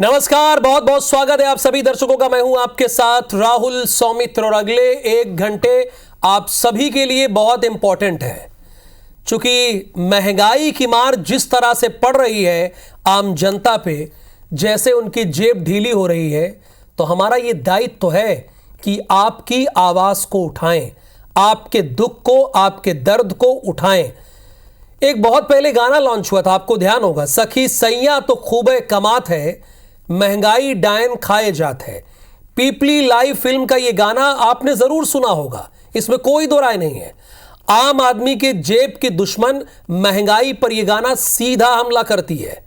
नमस्कार, बहुत बहुत स्वागत है आप सभी दर्शकों का। मैं हूं आपके साथ राहुल सौमित्र और अगले 1 घंटे आप सभी के लिए बहुत इंपॉर्टेंट है। चूंकि महंगाई की मार जिस तरह से पड़ रही है आम जनता पे, जैसे उनकी जेब ढीली हो रही है, तो हमारा ये दायित्व तो है कि आपकी आवाज को उठाएं, आपके दुख को, आपके दर्द को उठाएं। एक बहुत पहले गाना लॉन्च हुआ था, आपको ध्यान होगा, सखी सैया तो खूबे कमात है, महंगाई डायन खाए जात है। पीपली लाइव फिल्म का यह गाना आपने जरूर सुना होगा, इसमें कोई दो राय नहीं है। आम आदमी के जेब के दुश्मन महंगाई पर यह गाना सीधा हमला करती है।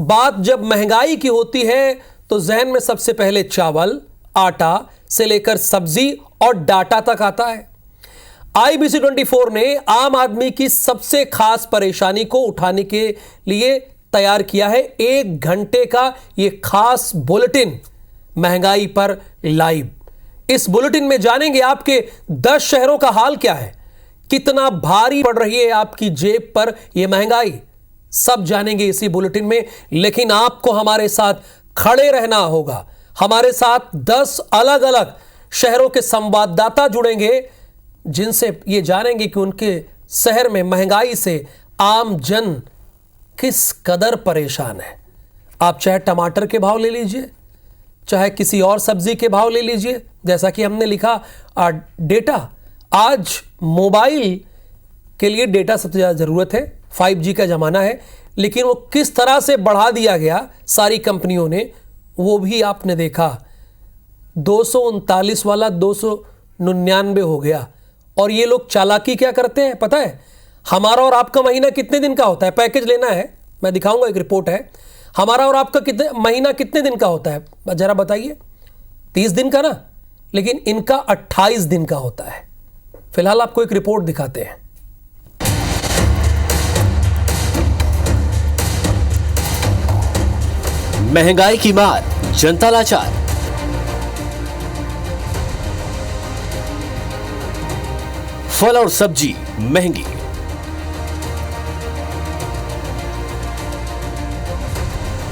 बात जब महंगाई की होती है तो जहन में सबसे पहले चावल, आटा से लेकर सब्जी और डाटा तक आता है। IBC 24 ने आम आदमी की सबसे खास परेशानी को उठाने के लिए तैयार किया है 1 घंटे का यह खास बुलेटिन, महंगाई पर लाइव। इस बुलेटिन में जानेंगे आपके 10 शहरों का हाल क्या है, कितना भारी पड़ रही है आपकी जेब पर यह महंगाई, सब जानेंगे इसी बुलेटिन में। लेकिन आपको हमारे साथ खड़े रहना होगा। हमारे साथ 10 अलग अलग शहरों के संवाददाता जुड़ेंगे, जिनसे ये जानेंगे कि उनके शहर में महंगाई से आम जन किस कदर परेशान है। आप चाहे टमाटर के भाव ले लीजिए, चाहे किसी और सब्जी के भाव ले लीजिए, जैसा कि हमने लिखा डेटा, आज मोबाइल के लिए डेटा सबसे ज़्यादा ज़रूरत है, 5G का ज़माना है, लेकिन वो किस तरह से बढ़ा दिया गया सारी कंपनियों ने, वो भी आपने देखा। 239 वाला 299 हो गया। और ये लोग चालाकी क्या करते हैं पता है? हमारा और आपका महीना कितने दिन का होता है? पैकेज लेना है, मैं दिखाऊंगा, एक रिपोर्ट है। हमारा और आपका महीना कितने दिन का होता है जरा बताइए? 30 दिन का ना, लेकिन इनका 28 दिन का होता है। फिलहाल आपको एक रिपोर्ट दिखाते हैं। महंगाई की मार, जनता लाचार। फल और सब्जी महंगी।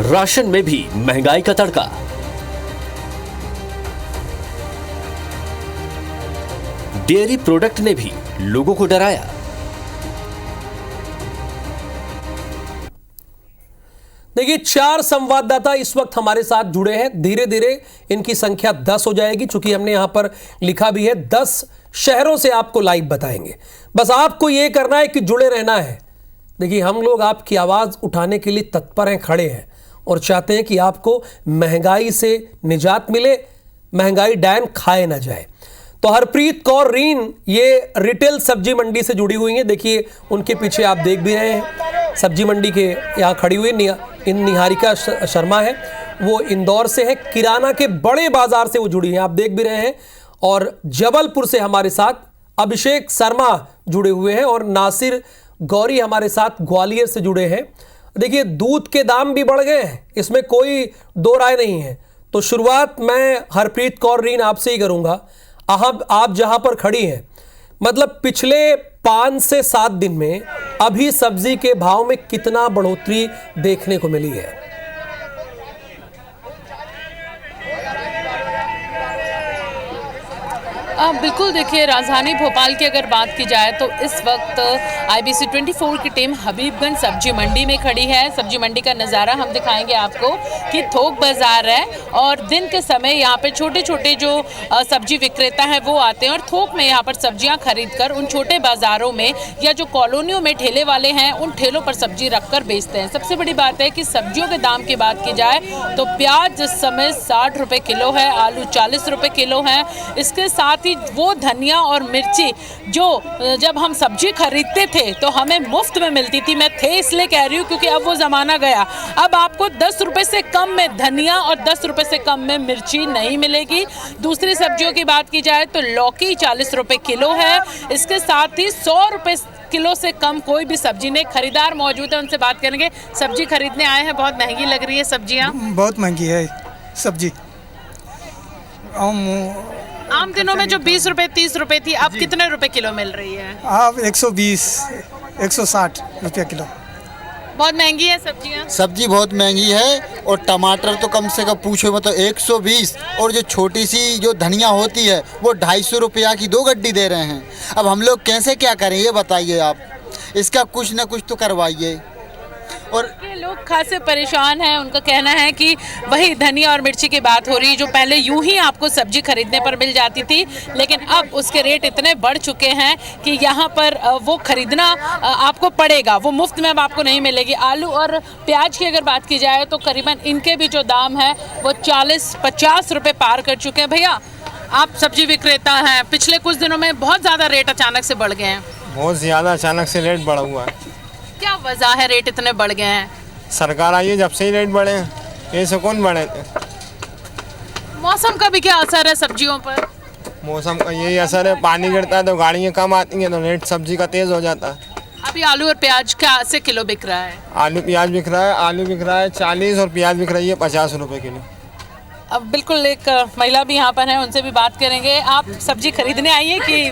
राशन में भी महंगाई का तड़का। डेयरी प्रोडक्ट ने भी लोगों को डराया। देखिए, 4 संवाददाता इस वक्त हमारे साथ जुड़े हैं। धीरे धीरे इनकी संख्या 10 हो जाएगी, चूंकि हमने यहां पर लिखा भी है 10 शहरों से आपको लाइव बताएंगे। बस आपको यह करना है कि जुड़े रहना है। देखिए, हम लोग आपकी आवाज उठाने के लिए तत्पर हैं, खड़े हैं और चाहते हैं कि आपको महंगाई से निजात मिले, महंगाई डायन खाए ना जाए। तो हरप्रीत कौर रीन ये रिटेल सब्जी मंडी से जुड़ी हुई हैं। देखिए, उनके पीछे आप देख भी रहे हैं, सब्जी मंडी के यहाँ खड़ी हुई निहारिका शर्मा है, वो इंदौर से है। किराना के बड़े बाजार से वो जुड़ी हैं, आप देख भी रहे हैं। और जबलपुर से हमारे साथ अभिषेक शर्मा जुड़े हुए हैं और नासिर गौरी हमारे साथ ग्वालियर से जुड़े हैं। देखिए, दूध के दाम भी बढ़ गए हैं, इसमें कोई दो राय नहीं है। तो शुरुआत मैं हरप्रीत कौर रीन आपसे ही करूंगा। आप जहां पर खड़ी हैं, मतलब पिछले 5 से 7 दिन में अभी सब्जी के भाव में कितना बढ़ोतरी देखने को मिली है? बिल्कुल, देखिए, राजधानी भोपाल की अगर बात की जाए तो इस वक्त IBC 24 की टीम हबीबगंज सब्जी मंडी में खड़ी है। सब्जी मंडी का नज़ारा हम दिखाएंगे आपको कि थोक बाजार है और दिन के समय यहाँ पे छोटे छोटे जो सब्जी विक्रेता हैं वो आते हैं और थोक में यहाँ पर सब्जियाँ खरीदकर उन छोटे बाज़ारों में या जो कॉलोनियों में ठेले वाले हैं उन ठेलों पर सब्जी रखकर बेचते हैं। सबसे बड़ी बात है कि सब्जियों के दाम की बात की जाए तो प्याज इस समय 60 रुपये किलो है, आलू 40 रुपये किलो है। इसके साथ ही वो धनिया और मिर्ची जो जब हम सब्जी खरीदते थे तो हमें मुफ्त में मिलती थी, मैं थे इसलिए कह रही हूँ क्योंकि अब वो ज़माना गया। अब आपको 10 रुपये से कम में धनिया और 10 रुपये से कम में मिर्ची नहीं मिलेगी। दूसरी सब्जियों की बात की जाए तो लौकी 40 रुपये किलो है। इसके साथ ही 100 रुपये किलो से कम कोई भी सब्जी नहीं। खरीदार मौजूद है, उनसे बात करेंगे। सब्जी खरीदने आए हैं, बहुत महंगी लग रही है सब्जियाँ। बहुत महंगी है सब्जी। आम दिनों में जो 20 रुपए 30 रुपए थी, अब कितने रुपए किलो मिल रही है? अब 120 160 रुपया किलो। बहुत महंगी है सब्जियां। सब्जी बहुत महंगी है और टमाटर तो कम से कम पूछो मतलब 120, और जो छोटी सी जो धनिया होती है वो 250 रुपया की 2 गड्डी दे रहे हैं। अब हम लोग कैसे क्या करें ये बताइए आप, इसका कुछ ना कुछ तो करवाइए। और के लोग खासे परेशान हैं। उनका कहना है कि वही धनिया और मिर्ची की बात हो रही है, जो पहले यूं ही आपको सब्जी खरीदने पर मिल जाती थी, लेकिन अब उसके रेट इतने बढ़ चुके हैं कि यहाँ पर वो खरीदना आपको पड़ेगा, वो मुफ्त में अब आपको नहीं मिलेगी। आलू और प्याज की अगर बात की जाए तो करीबन इनके भी जो दाम है वो 40-50 रुपये पार कर चुके हैं। भैया, आप सब्जी विक्रेता हैं, पिछले कुछ दिनों में बहुत ज़्यादा रेट अचानक से बढ़ गए हैं। बहुत ज़्यादा अचानक से रेट बढ़ा हुआ है। क्या वजह है रेट इतने बढ़ गए हैं? सरकार आई है जब से ही रेट बढ़े हैं, ऐसे कौन बढ़े थे। मौसम का भी क्या असर है सब्जियों पर? मौसम का यही असर है, पानी गिरता है तो गाड़ियाँ कम आती हैं तो रेट सब्जी का तेज़ हो जाता है। अभी आलू और प्याज क्या से किलो बिक रहा है? आलू प्याज बिक रहा है, आलू बिक रहा है 40 और प्याज बिक रही है 50 रुपये किलो। अब बिल्कुल एक महिला भी यहाँ पर है, उनसे भी बात करेंगे। आप सब्जी खरीदने आई है कि?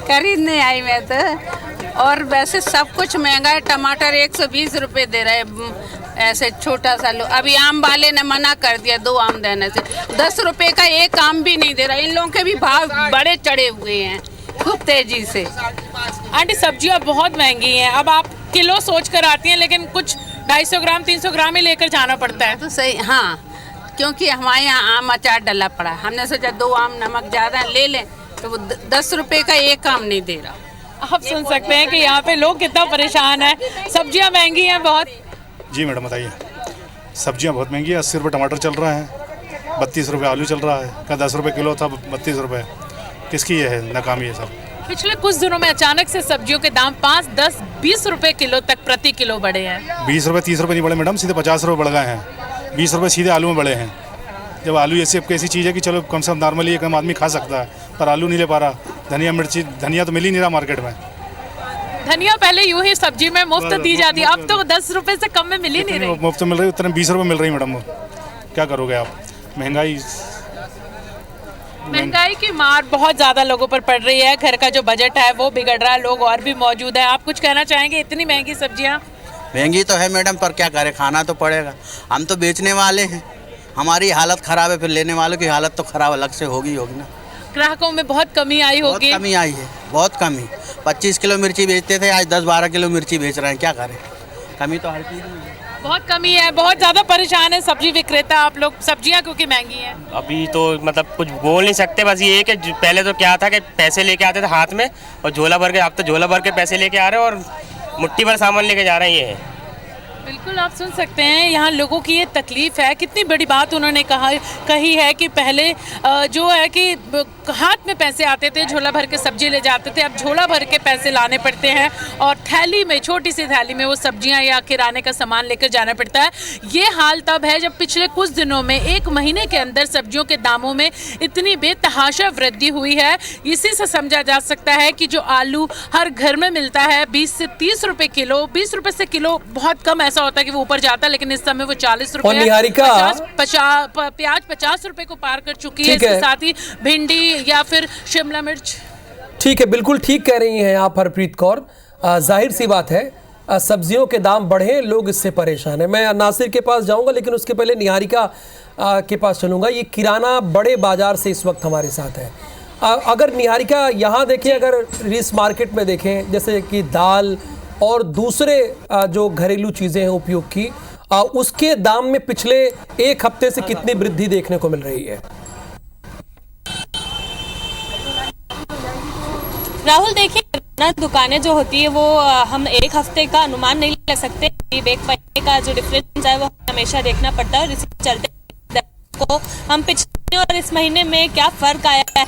खरीदने आई मैं तो। और वैसे सब कुछ महंगा है। टमाटर 120 रुपए दे रहे ऐसे छोटा सा लो। अभी आम वाले ने मना कर दिया 2 आम देने से। 10 रुपए का एक आम भी नहीं दे रहा। इन लोगों के भी भाव बड़े चढ़े हुए हैं खूब तेजी से। आंटी, सब्जियाँ बहुत महंगी हैं। अब आप किलो सोच कर आती हैं, लेकिन कुछ 250 ग्राम 300 ग्राम ही लेकर जाना पड़ता है। तो सही, हाँ, क्योंकि हमारे यहाँ आम अचार डला पड़ा। हमने सोचा 2 आम नमक ज़्यादा ले लें, तो वो 10 रुपए का एक आम नहीं दे रहा। आप सुन सकते हैं कि यहाँ पे लोग कितना परेशान है। सब्जियाँ महंगी हैं बहुत। जी मैडम बताइए। सब्जियाँ बहुत महंगी है। 80 रुपये टमाटर चल रहा है, 32 रुपये आलू चल रहा है। क्या 10 रुपये किलो था, 32 रुपये। किसकी ये है नाकामी है सब? पिछले कुछ दिनों में अचानक से सब्जियों के दाम 5, 10, 20 रुपए किलो तक प्रति किलो बढ़े हैं। 20 रुपये 30 रुपये नहीं बढ़े मैडम, सीधे 50 रुपये बढ़ गए हैं। 20 रुपये सीधे आलू में बढ़े हैं। जब आलू ऐसी चीज़ है कि चलो कम से कम नॉर्मली एक आदमी खा सकता है, पर आलू नहीं ले पा रहा। धनिया मिर्ची, धनिया तो मिल ही नहीं रहा मार्केट में। धनिया पहले यूं ही सब्जी में मुफ्त दी जाती है, अब तो 10 रुपए से कम में मिल ही नहीं रही। मुफ्त मिल रही, उतने 20 रुपये मिल रही मैडम। क्या करोगे आप? महंगाई की मार बहुत ज़्यादा लोगों पर पड़ रही है। घर का जो बजट है वो बिगड़ रहा है। लोग और भी मौजूद है। आप कुछ कहना चाहेंगे? इतनी महंगी सब्जियाँ? महंगी तो है मैडम, पर क्या करें, खाना तो पड़ेगा। हम तो बेचने वाले हैं, हमारी हालत ख़राब है, फिर लेने वालों की हालत तो ख़राब अलग से होगी ना। ग्राहकों में बहुत कमी आई होगी। बहुत कमी आई है, बहुत कमी। 25 किलो मिर्ची बेचते थे, आज 10-12 किलो मिर्ची बेच रहे हैं। क्या करें, कमी तो हर चीज़ में है। बहुत कमी है। बहुत ज़्यादा परेशान है सब्जी विक्रेता आप लोग, सब्जियां क्योंकि महंगी हैं। अभी तो मतलब कुछ बोल नहीं सकते। बस ये है कि पहले तो क्या था कि पैसे लेके आते थे हाथ में और झोला भर के, अब तो झोला भर के पैसे लेके आ रहे हैं और मुट्ठी भर सामान लेके जा रहे हैं। ये है। बिल्कुल, आप सुन सकते हैं यहाँ लोगों की ये तकलीफ़ है। कितनी बड़ी बात उन्होंने कही है कि पहले जो है कि हाथ में पैसे आते थे, झोला भर के सब्जी ले जाते थे, अब झोला भर के पैसे लाने पड़ते हैं और थैली में, छोटी सी थैली में वो सब्जियां या किराने का सामान लेकर जाना पड़ता है। ये हाल तब है जब पिछले कुछ दिनों में, 1 महीने के अंदर सब्जियों के दामों में इतनी बेतहाशा वृद्धि हुई है। इसी से समझा जा सकता है कि जो आलू हर घर में मिलता है 20 से 30 रुपए किलो, 20 रुपए से किलो बहुत कम ऐसा होता है कि वो ऊपर जाता है, लेकिन इस समय वो 40 रुपए, प्याज 50 रुपए को पार कर चुकी है। इसके साथ ही भिंडी या फिर शिमला मिर्च। ठीक है, बिल्कुल ठीक कह रही हैं आप हरप्रीत कौर। जाहिर सी बात है, सब्जियों के दाम बढ़े, लोग इससे परेशान हैं। मैं नासिर के पास जाऊंगा, लेकिन उसके पहले निहारिका के पास चलूंगा। ये किराना बड़े बाजार से इस वक्त हमारे साथ है। अगर निहारिका यहाँ देखें, अगर इस मार्केट में देखें, जैसे कि दाल और दूसरे जो घरेलू चीज़ें हैं उपयोग की, उसके दाम में पिछले 1 हफ्ते से कितनी वृद्धि देखने को मिल रही है? राहुल, देखिए, दुकानें जो होती है वो हम 1 हफ्ते का अनुमान नहीं लगा सकते। 1 महीने का जो डिफरेंस है वो हमेशा देखना पड़ता है और इसी चलते को हम पिछले और इस महीने में क्या फ़र्क आया है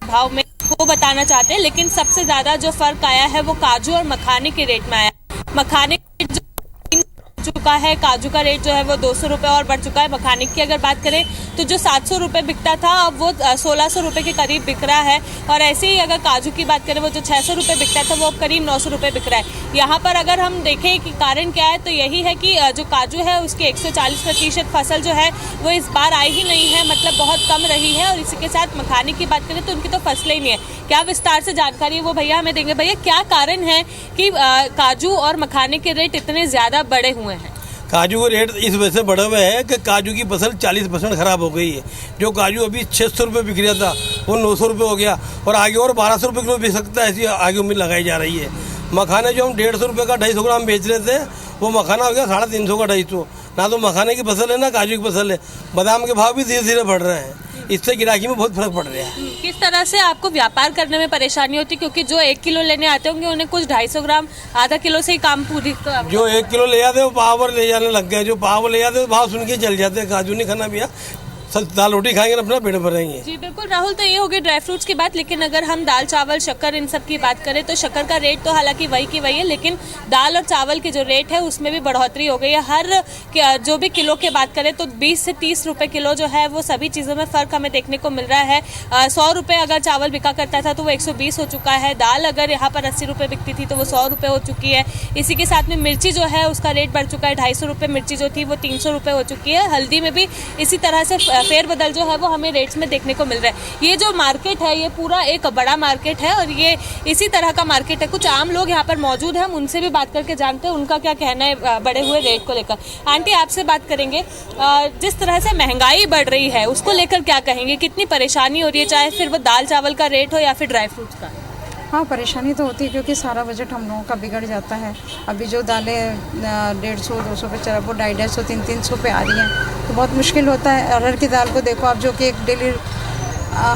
भाव में वो बताना चाहते हैं। लेकिन सबसे ज़्यादा जो फ़र्क आया है वो काजू और मखाने के रेट में आया। मखाने जो चुका है। काजू का रेट जो है वो 200 रुपये और बढ़ चुका है। मखाने की अगर बात करें तो जो 700 रुपये बिकता था अब वो 1600 रुपये के करीब बिक रहा है। और ऐसे ही अगर काजू की बात करें वो जो 600 रुपये बिकता था वो अब करीब 900 रुपये बिक रहा है। यहाँ पर अगर हम देखें कि कारण क्या है तो यही है कि जो काजू है उसकी 140% फसल जो है वो इस बार आई ही नहीं है, मतलब बहुत कम रही है। और इसी के साथ मखाने की बात करें तो उनकी तो फसलें ही नहीं है। क्या विस्तार से जानकारी है वो भैया हमें देंगे। भैया क्या कारण है कि काजू और मखाने के रेट इतने ज़्यादा बढ़े हुए हैं? काजू के रेट इस वजह से बढ़े हुए हैं कि काजू की फसल 40% ख़राब हो गई है। जो काजू अभी 600 रुपये बिक रहा था वो 900 रुपये हो गया और आगे और 1200 रुपये किलो बिक सकता है, ऐसी आगे उम्मीद लगाई जा रही है। मखाने जो हम 150 रुपये का 250 ग्राम बेच रहे थे वो मखाना हो गया 350 का 250। ना तो मखाने की फसल है ना काजू की फसल है। बादाम के भाव भी धीरे धीरे बढ़ रहे हैं, इससे गिराकी में बहुत फर्क पड़ रहा है। किस तरह से आपको व्यापार करने में परेशानी होती है? क्योंकि जो 1 किलो लेने आते होंगे उन्हें कुछ 250 ग्राम आधा किलो से ही काम पूरी तो जो 1 किलो ले जाते वो पाव पर ले जाने लग गए। जो पाव ले जाते भाव सुन के चल जाते हैं। काजू नहीं खाना भैया, दाल रोटी खाएंगे अपना पेट भरेंगे। जी बिल्कुल राहुल, तो ये हो गई ड्राई फ्रूट्स की बात। लेकिन अगर हम दाल चावल शक्कर इन सब की बात करें तो शक्कर का रेट तो हालांकि वही की वही है, लेकिन दाल और चावल के जो रेट है उसमें भी बढ़ोतरी हो गई है। हर जो भी किलो की बात करें तो 20 से 30 रुपए किलो जो है वो सभी चीज़ों में फ़र्क हमें देखने को मिल रहा है। 100 रुपये अगर चावल बिका करता था तो वो 120 हो चुका है। दाल अगर यहाँ पर 80 रुपये बिकती थी तो वो 100 रुपये हो चुकी है। इसी के साथ में मिर्ची जो है उसका रेट बढ़ चुका है। 250 रुपये मिर्ची जो थी वो 300 रुपये हो चुकी है। हल्दी में भी इसी तरह से फेरबदल जो है वो हमें रेट्स में देखने को मिल रहा है। ये जो मार्केट है ये पूरा एक बड़ा मार्केट है और ये इसी तरह का मार्केट है। कुछ आम लोग यहाँ पर मौजूद हैं, हम उनसे भी बात करके जानते हैं उनका क्या कहना है बढ़े हुए रेट को लेकर। आंटी आपसे बात करेंगे, जिस तरह से महंगाई बढ़ रही है उसको लेकर क्या कहेंगे? कितनी परेशानी हो रही है, चाहे फिर वो दाल चावल का रेट हो या फिर ड्राई फ्रूट्स का? हाँ, परेशानी तो होती है क्योंकि सारा बजट हम लोगों का बिगड़ जाता है। अभी जो दालें 150-200 पे चला वो 250-300 पे आ रही हैं तो बहुत मुश्किल होता है। अरहर की दाल को देखो आप, जो कि एक डेली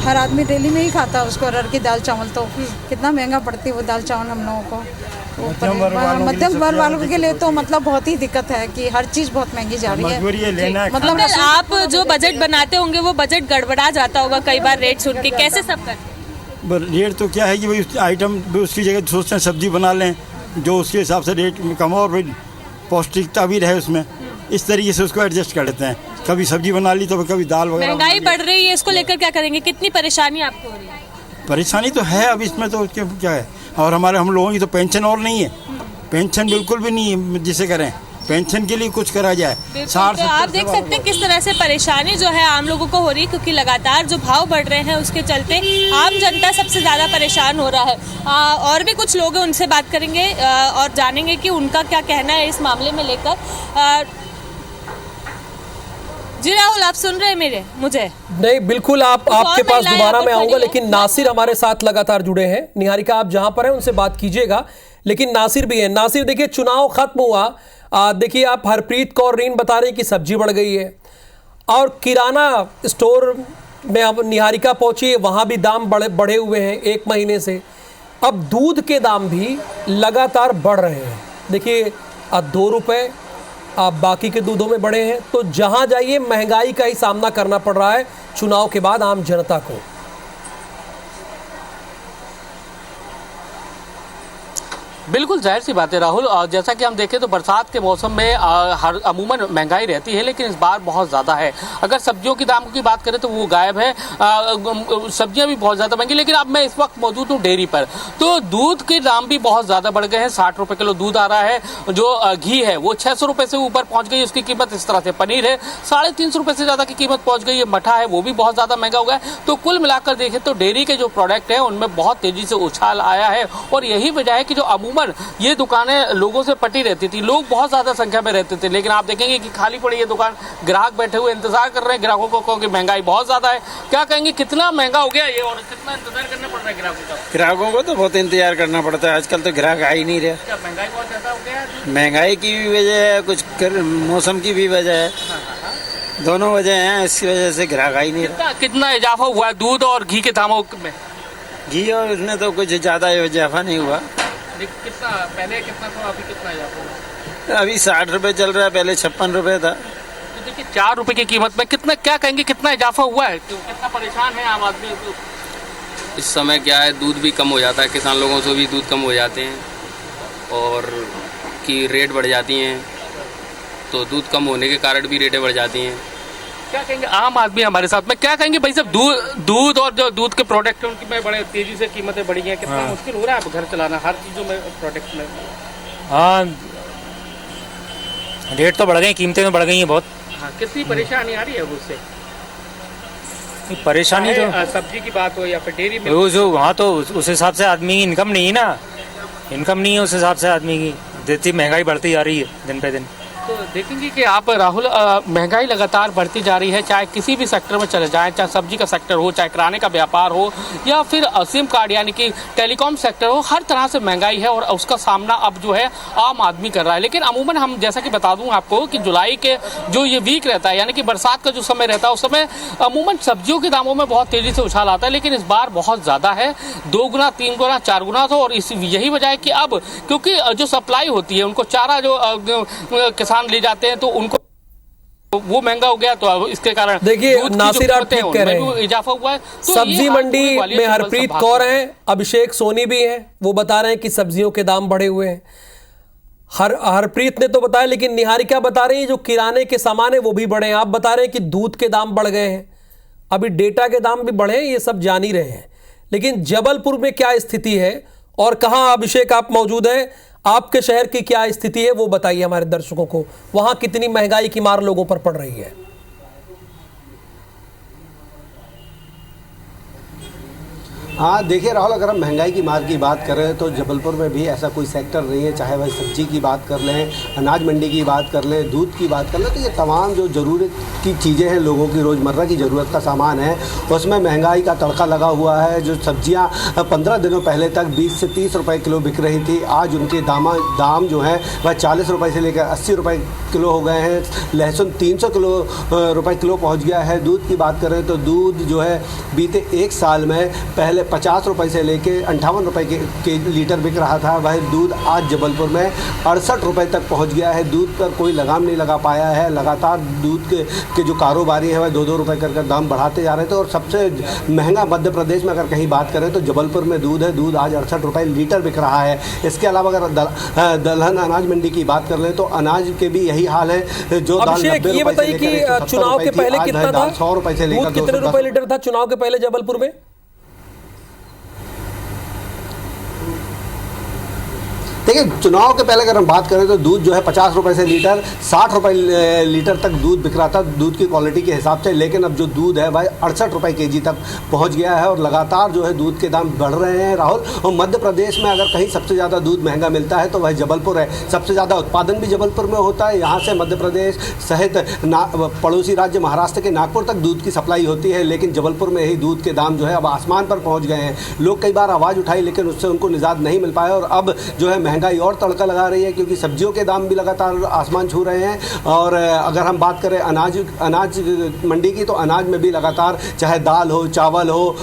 हर आदमी डेली में ही खाता है उसको, अरहर की दाल चावल तो कितना महंगा पड़ती है वो दाल चावल हम लोगों को। मध्यम वर्ग वालों के लिए तो मतलब बहुत ही दिक्कत है कि हर चीज़ बहुत महंगी जा रही है। मतलब आप जो बजट बनाते होंगे वो बजट गड़बड़ा जाता होगा कई बार रेट सुन के, कैसे सब करते? रेट तो क्या है कि भाई आइटम भी उसकी जगह सोचते हैं सब्जी बना लें जो उसके हिसाब से रेट में कम हो और फिर पौष्टिकता भी रहे उसमें, इस तरीके से उसको एडजस्ट कर लेते हैं। कभी सब्जी बना ली तो कभी दाल वगैरह। महंगाई बढ़ रही है, इसको लेकर क्या करेंगे? कितनी परेशानी आपको हो रही है? परेशानी तो है अब इसमें तो क्या है। और हम लोगों की तो पेंशन और नहीं है, पेंशन बिल्कुल भी नहीं है जिसे करें पेंशन के लिए कुछ करा जाए। तो आप देख सकते हैं किस तरह से परेशानी जो है आम लोगों को हो रही है, क्योंकि लगातार जो भाव बढ़ रहे हैं उसके चलते आम जनता सबसे ज़्यादा परेशान हो रहा है। और भी कुछ लोग हैं उनसे बात करेंगे और जानेंगे कि उनका क्या कहना है इस मामले में लेकर। जी राहुल, आप सुन रहे हैं मुझे? नहीं, बिल्कुल आपके पास दोबारा मैं आऊंगा, लेकिन नासिर हमारे साथ लगातार जुड़े हैं। निहारिका आप जहां पर हैं उनसे बात कीजिएगा, लेकिन नासिर भी है। नासिर देखिए, चुनाव खत्म हुआ, देखिए आप हरप्रीत कौर रीन बता रही कि सब्जी बढ़ गई है और किराना स्टोर में अब निहारिका पहुंची, वहां भी दाम बढ़े हुए हैं 1 महीने से। अब दूध के दाम भी लगातार बढ़ रहे हैं। देखिए 2 रुपये बाकी के दूधों में बढ़े हैं। तो जहां जाइए महंगाई का ही सामना करना पड़ रहा है चुनाव के बाद आम जनता को। बिल्कुल जाहिर सी बात है राहुल, और जैसा कि हम देखें तो बरसात के मौसम में अमूमन महंगाई रहती है, लेकिन इस बार बहुत ज़्यादा है। अगर सब्जियों की दाम की बात करें तो वो गायब है, सब्जियां भी बहुत ज़्यादा महंगी। लेकिन अब मैं इस वक्त मौजूद हूँ डेयरी पर, तो दूध के दाम भी बहुत ज़्यादा बढ़ गए हैं। 60 रुपये किलो दूध आ रहा है। जो घी है वो 600 रुपये से ऊपर पहुँच गई उसकी कीमत। इस तरह से पनीर है 350 रुपये से ज़्यादा की कीमत पहुँच गई है। मठा है वो भी बहुत ज़्यादा महंगा हो गया है। तो कुल मिलाकर देखें तो डेयरी के जो प्रोडक्ट हैं उनमें बहुत तेज़ी से उछाल आया है और यही वजह है कि जो अमूमन ये दुकानें लोगों से पटी रहती थी, लोग बहुत ज्यादा संख्या में रहते थे, लेकिन आप देखेंगे कि खाली पड़ी ये दुकान, ग्राहक बैठे हुए इंतजार कर रहे हैं ग्राहकों को, क्योंकि महंगाई बहुत ज्यादा है। क्या कहेंगे, कितना महंगा हो गया ये और कितना इंतजार करना पड़ रहा है ग्राहकों का? ग्राहकों को तो बहुत इंतजार करना पड़ता है, आजकल तो ग्राहक आ ही नहीं रहे। क्या महंगाई बहुत ज्यादा हो गया है? महंगाई की भी वजह है, कुछ मौसम की भी वजह है, दोनों वजह हैं, इसकी वजह से ग्राहक आ ही नहीं रहा। कितना इजाफा हुआ है दूध और घी के दामों में? घी और उसमें तो कुछ ज्यादा इजाफा नहीं हुआ। कितना पहले कितना था, अभी कितना इजाफा हुआ? अभी 60 रुपये चल रहा है, पहले 56 रुपये था। तो देखिए 4 रुपये की कीमत में कितना, क्या कहेंगे कितना इजाफा हुआ है, कितना परेशान है आम आदमी? इस समय क्या है, दूध भी कम हो जाता है, किसान लोगों से भी दूध कम हो जाते हैं और की रेट बढ़ जाती हैं, तो दूध कम होने के कारण भी रेटें बढ़ जाती हैं। क्या कहेंगे आम आदमी हमारे साथ में, क्या कहेंगे भाई साहब, दूध और जो दूध के प्रोडक्ट हैं उनकी में बड़े तेजी से कीमतें बढ़ी हैं, कितना मुश्किल हो रहा है अब घर चलाना हर चीज़ों में प्रोडक्ट में? हाँ, रेट तो बढ़ गई, कीमतें तो बढ़ गई हैं बहुत। हाँ, कितनी परेशानी आ रही है उससे? परेशानी तो सब्जी की बात हो या फिर डेयरी में, वो जो वहाँ तो उस हिसाब से आदमी की इनकम नहीं है ना, इनकम नहीं है उस हिसाब से आदमी की, जितनी महंगाई बढ़ती जा रही है दिन पे दिन। तो देखेंगे कि आप राहुल, महंगाई लगातार बढ़ती जा रही है, चाहे किसी भी सेक्टर में चले जाएं, चाहे सब्जी का सेक्टर हो, चाहे किराने का व्यापार हो, या फिर सिम कार्ड यानी कि टेलीकॉम सेक्टर हो, हर तरह से महंगाई है और उसका सामना अब जो है आम आदमी कर रहा है। लेकिन अमूमन हम जैसा कि बता दूं आपको कि जुलाई के जो ये वीक रहता है यानी कि बरसात का जो समय रहता है उस समय अमूमन सब्जियों के दामों में बहुत तेज़ी से उछाल आता है, लेकिन इस बार बहुत ज़्यादा है, 2 गुना 3 गुना 4 गुना तो। और यही वजह है कि अब क्योंकि जो सप्लाई होती है उनको चारा जो किसान ले जाते हैं तो उनको वो महंगा हो गया, तो अब इसके कारण देखिए नासिर आप ठीक कह रहे हैं, इजाफा हुआ है। तो सब्जी मंडी में हरप्रीत कौर हैं, अभिषेक सोनी भी हैं, वो बता रहे हैं कि सब्जियों के दाम बढ़े हुए हैं। हरप्रीत ने तो बताया, लेकिन निहारिका बता रही है जो किराने के सामान है वो भी बढ़े हैं। आप बता रहे हैं कि दूध के दाम बढ़ गए हैं, अभी डेटा के दाम भी बढ़े हैं, ये सब जान ही रहे हैं। लेकिन जबलपुर में क्या स्थिति है और कहाँ अभिषेक आप मौजूद हैं, आपके शहर की क्या स्थिति है वो बताइए हमारे दर्शकों को, वहां कितनी महंगाई की मार लोगों पर पड़ रही है। हाँ देखिए राहुल, अगर हम महंगाई की मार की बात करें तो जबलपुर में भी ऐसा कोई सेक्टर नहीं है, चाहे वह सब्जी की बात कर लें, अनाज मंडी की बात कर लें, दूध की बात कर लें, तो ये तमाम जो ज़रूरत की चीज़ें हैं, लोगों की रोज़मर्रा की ज़रूरत का सामान है, उसमें महंगाई का तड़का लगा हुआ है। जो सब्जियाँ 15 दिनों पहले तक 20 से 30 रुपये किलो बिक रही थी, आज उनके दाम जो है वह 40 रुपये से लेकर 80 रुपये किलो हो गए हैं। लहसुन 300 रुपये किलो पहुँच गया है। दूध की बात करें तो दूध जो है बीते 1 साल में पहले 50 रुपये से लेके 58 रुपये के लीटर बिक रहा था, वह दूध आज जबलपुर में 68 रुपये तक पहुंच गया है। दूध पर कोई लगाम नहीं लगा पाया है, लगातार दूध के जो कारोबारी हैं वह 2-2 रुपये कर दाम बढ़ाते जा रहे थे। और सबसे महंगा मध्य प्रदेश में अगर कहीं बात करें तो जबलपुर में दूध है, दूध आज 68 रुपये लीटर बिक रहा है। इसके अलावा अगर दलहन अनाज मंडी की बात कर लें तो अनाज के भी यही हाल है। जो दाल 90 रुपये से लेकर चुनाव के पहले कितना था, 100 रुपये से लेकर कितने रुपए लीटर था चुनाव के पहले जबलपुर में? देखिए चुनाव के पहले अगर हम बात करें तो दूध जो है 50 रुपये से लीटर 60 रुपये लीटर तक दूध बिक रहा था दूध की क्वालिटी के हिसाब से, लेकिन अब जो दूध है वह 68 रुपये केजी तक पहुंच गया है और लगातार जो है दूध के दाम बढ़ रहे हैं राहुल। और मध्य प्रदेश में अगर कहीं सबसे ज़्यादा दूध महंगा मिलता है तो वह जबलपुर है। सबसे ज़्यादा उत्पादन भी जबलपुर में होता है, यहाँ से मध्य प्रदेश सहित पड़ोसी राज्य महाराष्ट्र के नागपुर तक दूध की सप्लाई होती है, लेकिन जबलपुर में ही दूध के दाम जो है अब आसमान पर पहुँच गए हैं। लोग कई बार आवाज़ उठाई लेकिन उससे उनको निजात नहीं मिल पाया और अब जो है महंगाई और तड़का लगा रही है, क्योंकि सब्जियों के दाम भी लगातार आसमान छू रहे हैं। और अगर हम बात करें अनाज मंडी की तो अनाज में भी लगातार चाहे दाल हो चावल हो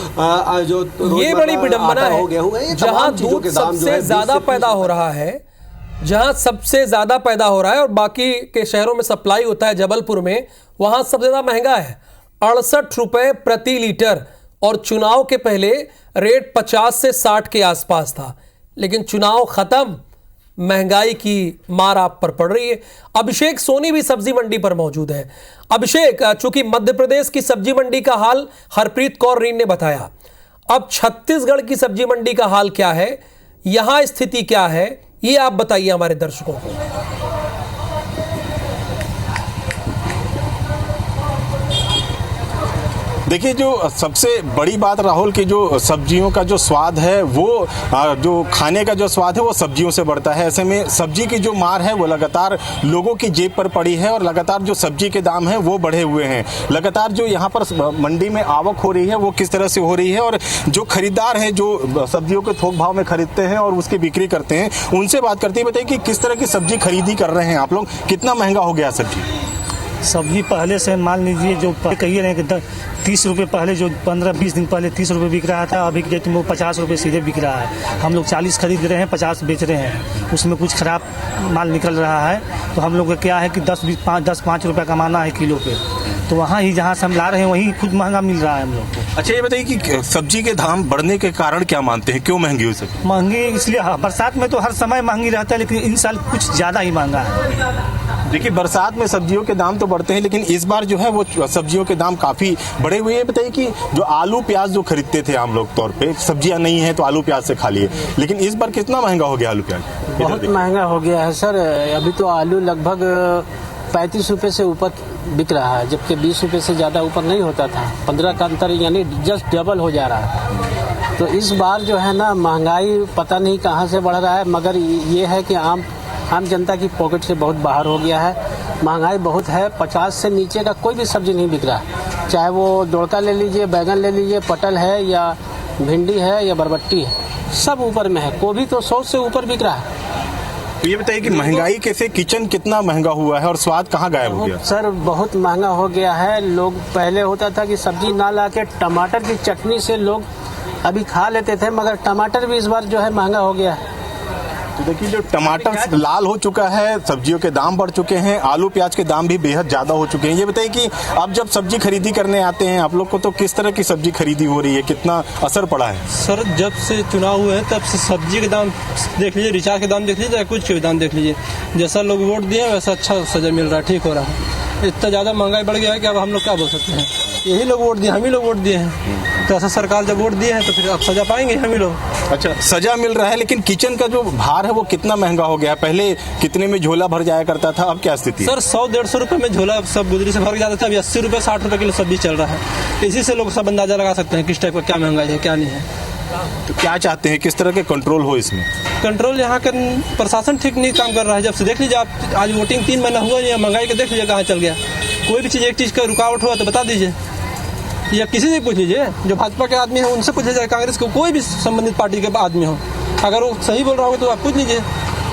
जो ये बड़ी विडंबना है, जहां दूध सबसे ज्यादा पैदा हो रहा है, जहां सबसे ज्यादा पैदा हो रहा है और बाकी के शहरों में सप्लाई होता है जबलपुर में, वहां सबसे ज्यादा महंगा है 68 रुपए प्रति लीटर। और चुनाव के पहले रेट 50 से 60 के आसपास था, लेकिन चुनाव खत्म, महंगाई की मार आप पर पड़ रही है। अभिषेक सोनी भी सब्जी मंडी पर मौजूद है। अभिषेक, चूंकि मध्य प्रदेश की सब्जी मंडी का हाल हरप्रीत कौर रीन ने बताया, अब छत्तीसगढ़ की सब्जी मंडी का हाल क्या है, यहां स्थिति क्या है, ये आप बताइए हमारे दर्शकों को। देखिए जो सबसे बड़ी बात राहुल की जो सब्जियों का जो स्वाद है वो जो खाने का जो स्वाद है वो सब्जियों से बढ़ता है। ऐसे में सब्जी की जो मार है वो लगातार लोगों की जेब पर पड़ी है और लगातार जो सब्जी के दाम हैं वो बढ़े हुए हैं। लगातार जो यहाँ पर मंडी में आवक हो रही है वो किस तरह से हो रही है और जो खरीदार हैं जो सब्जियों के थोक भाव में खरीदते हैं और उसकी बिक्री करते हैं, उनसे बात करते हैं। बताइए कि किस तरह की सब्जी खरीदी कर रहे हैं आप लोग, कितना महंगा हो गया सब्जी पहले से मान लीजिए जो कहिए रहे कि 30 रुपये पहले जो 15-20 दिन पहले 30 रुपये बिक रहा था, अभी के डेट में वो 50 रुपये सीधे बिक रहा है। हम लोग 40 खरीद रहे हैं, 50 बेच रहे हैं, उसमें कुछ ख़राब माल निकल रहा है। तो हम लोग का क्या है कि 10-5 रुपये कमाना है किलो पे, तो वहाँ ही जहाँ से हम ला रहे हैं वहीं खुद महंगा मिल रहा है हम लोग को। अच्छा ये बताइए कि सब्जी के दाम बढ़ने के कारण क्या मानते हैं, क्यों महंगी हो सकती? महंगी इसलिए बरसात में तो हर समय महंगी रहता है, लेकिन इन साल कुछ ज़्यादा ही महंगा है। देखिए, बरसात में सब्जियों के दाम तो बढ़ते हैं, लेकिन इस बार जो है वो सब्जियों के दाम काफ़ी बढ़े हुए हैं। बताइए कि जो आलू प्याज जो खरीदते थे आम लोग तौर पे, सब्जियां नहीं है तो आलू प्याज से खा लिए, लेकिन इस बार कितना महंगा हो गया आलू प्याज? बहुत महंगा हो गया है सर। अभी तो आलू लगभग 35 रुपये से ऊपर बिक रहा है, जबकि 20 रुपये से ज़्यादा ऊपर नहीं होता था। 15 का अंतर यानी जस्ट डबल हो जा रहा है। तो इस बार जो है ना महंगाई पता नहीं कहाँ से बढ़ रहा है, मगर ये है कि आम जनता की पॉकेट से बहुत बाहर हो गया है। महंगाई बहुत है। 50 से नीचे का कोई भी सब्जी नहीं बिक रहा है, चाहे वो दोड़का ले लीजिए, बैगन ले लीजिए, पटल है या भिंडी है या बरबट्टी है, सब ऊपर में है। गोभी तो 100 से ऊपर बिक रहा है। तो ये बताइए कि महंगाई कैसे, किचन कितना महंगा हुआ है और स्वाद कहाँ गायब हो गया? सर बहुत महंगा हो गया है। लोग पहले होता था कि सब्जी ना ला के टमाटर की चटनी से लोग अभी खा लेते थे, मगर टमाटर भी इस बार जो है महंगा हो गया है। तो देखिए, जो टमाटर लाल हो चुका है, सब्जियों के दाम बढ़ चुके हैं, आलू प्याज के दाम भी बेहद ज़्यादा हो चुके हैं। ये बताइए कि अब जब सब्जी खरीदी करने आते हैं आप लोग को, तो किस तरह की सब्जी खरीदी हो रही है, कितना असर पड़ा है? सर जब से चुनाव हुए हैं तब से सब्जी के दाम देख लीजिए, रिचार्ज के दाम देख लीजिए, या कुछ के दाम देख लीजिए, जैसा लोग वोट दिए वैसा अच्छा सजा मिल रहा है, ठीक हो रहा है। इतना ज़्यादा महंगाई बढ़ गया है कि अब हम लोग क्या बोल सकते हैं। यही लोग वोट दिए, हम ही लोग वोट दिए हैं, तो ऐसा सरकार जब वोट दिए हैं तो फिर अब सजा पाएंगे हम ही लोग। अच्छा, सजा मिल रहा है, लेकिन किचन का जो भार है वो कितना महंगा हो गया है? पहले कितने में झोला भर जाया करता था, अब क्या स्थिति है? सर 100-150 रुपये में झोला सब गुदरी से भर जाता था, अभी 80 रुपये 60 रुपये किलो सब्जी चल रहा है। इसी से लोग सब अंदाजा लगा सकते हैं किस टाइप का क्या महंगाई है क्या नहीं है। तो क्या चाहते हैं, किस तरह के कंट्रोल हो इसमें? कंट्रोल यहाँ का प्रशासन ठीक नहीं काम कर रहा है। जब से देख लीजिए आप, आज वोटिंग 3 महीना हुआ नहीं, महंगाई का देख लीजिए कहाँ चल गया। कोई भी चीज़ एक चीज़ का रुकावट हुआ तो बता दीजिए, या किसी से पूछ लीजिए, जो भाजपा के आदमी है उनसे पूछ लीजिए, कांग्रेस को कोई भी संबंधित पार्टी के आदमी हो, अगर वो सही बोल रहा होगा तो आप पूछ लीजिए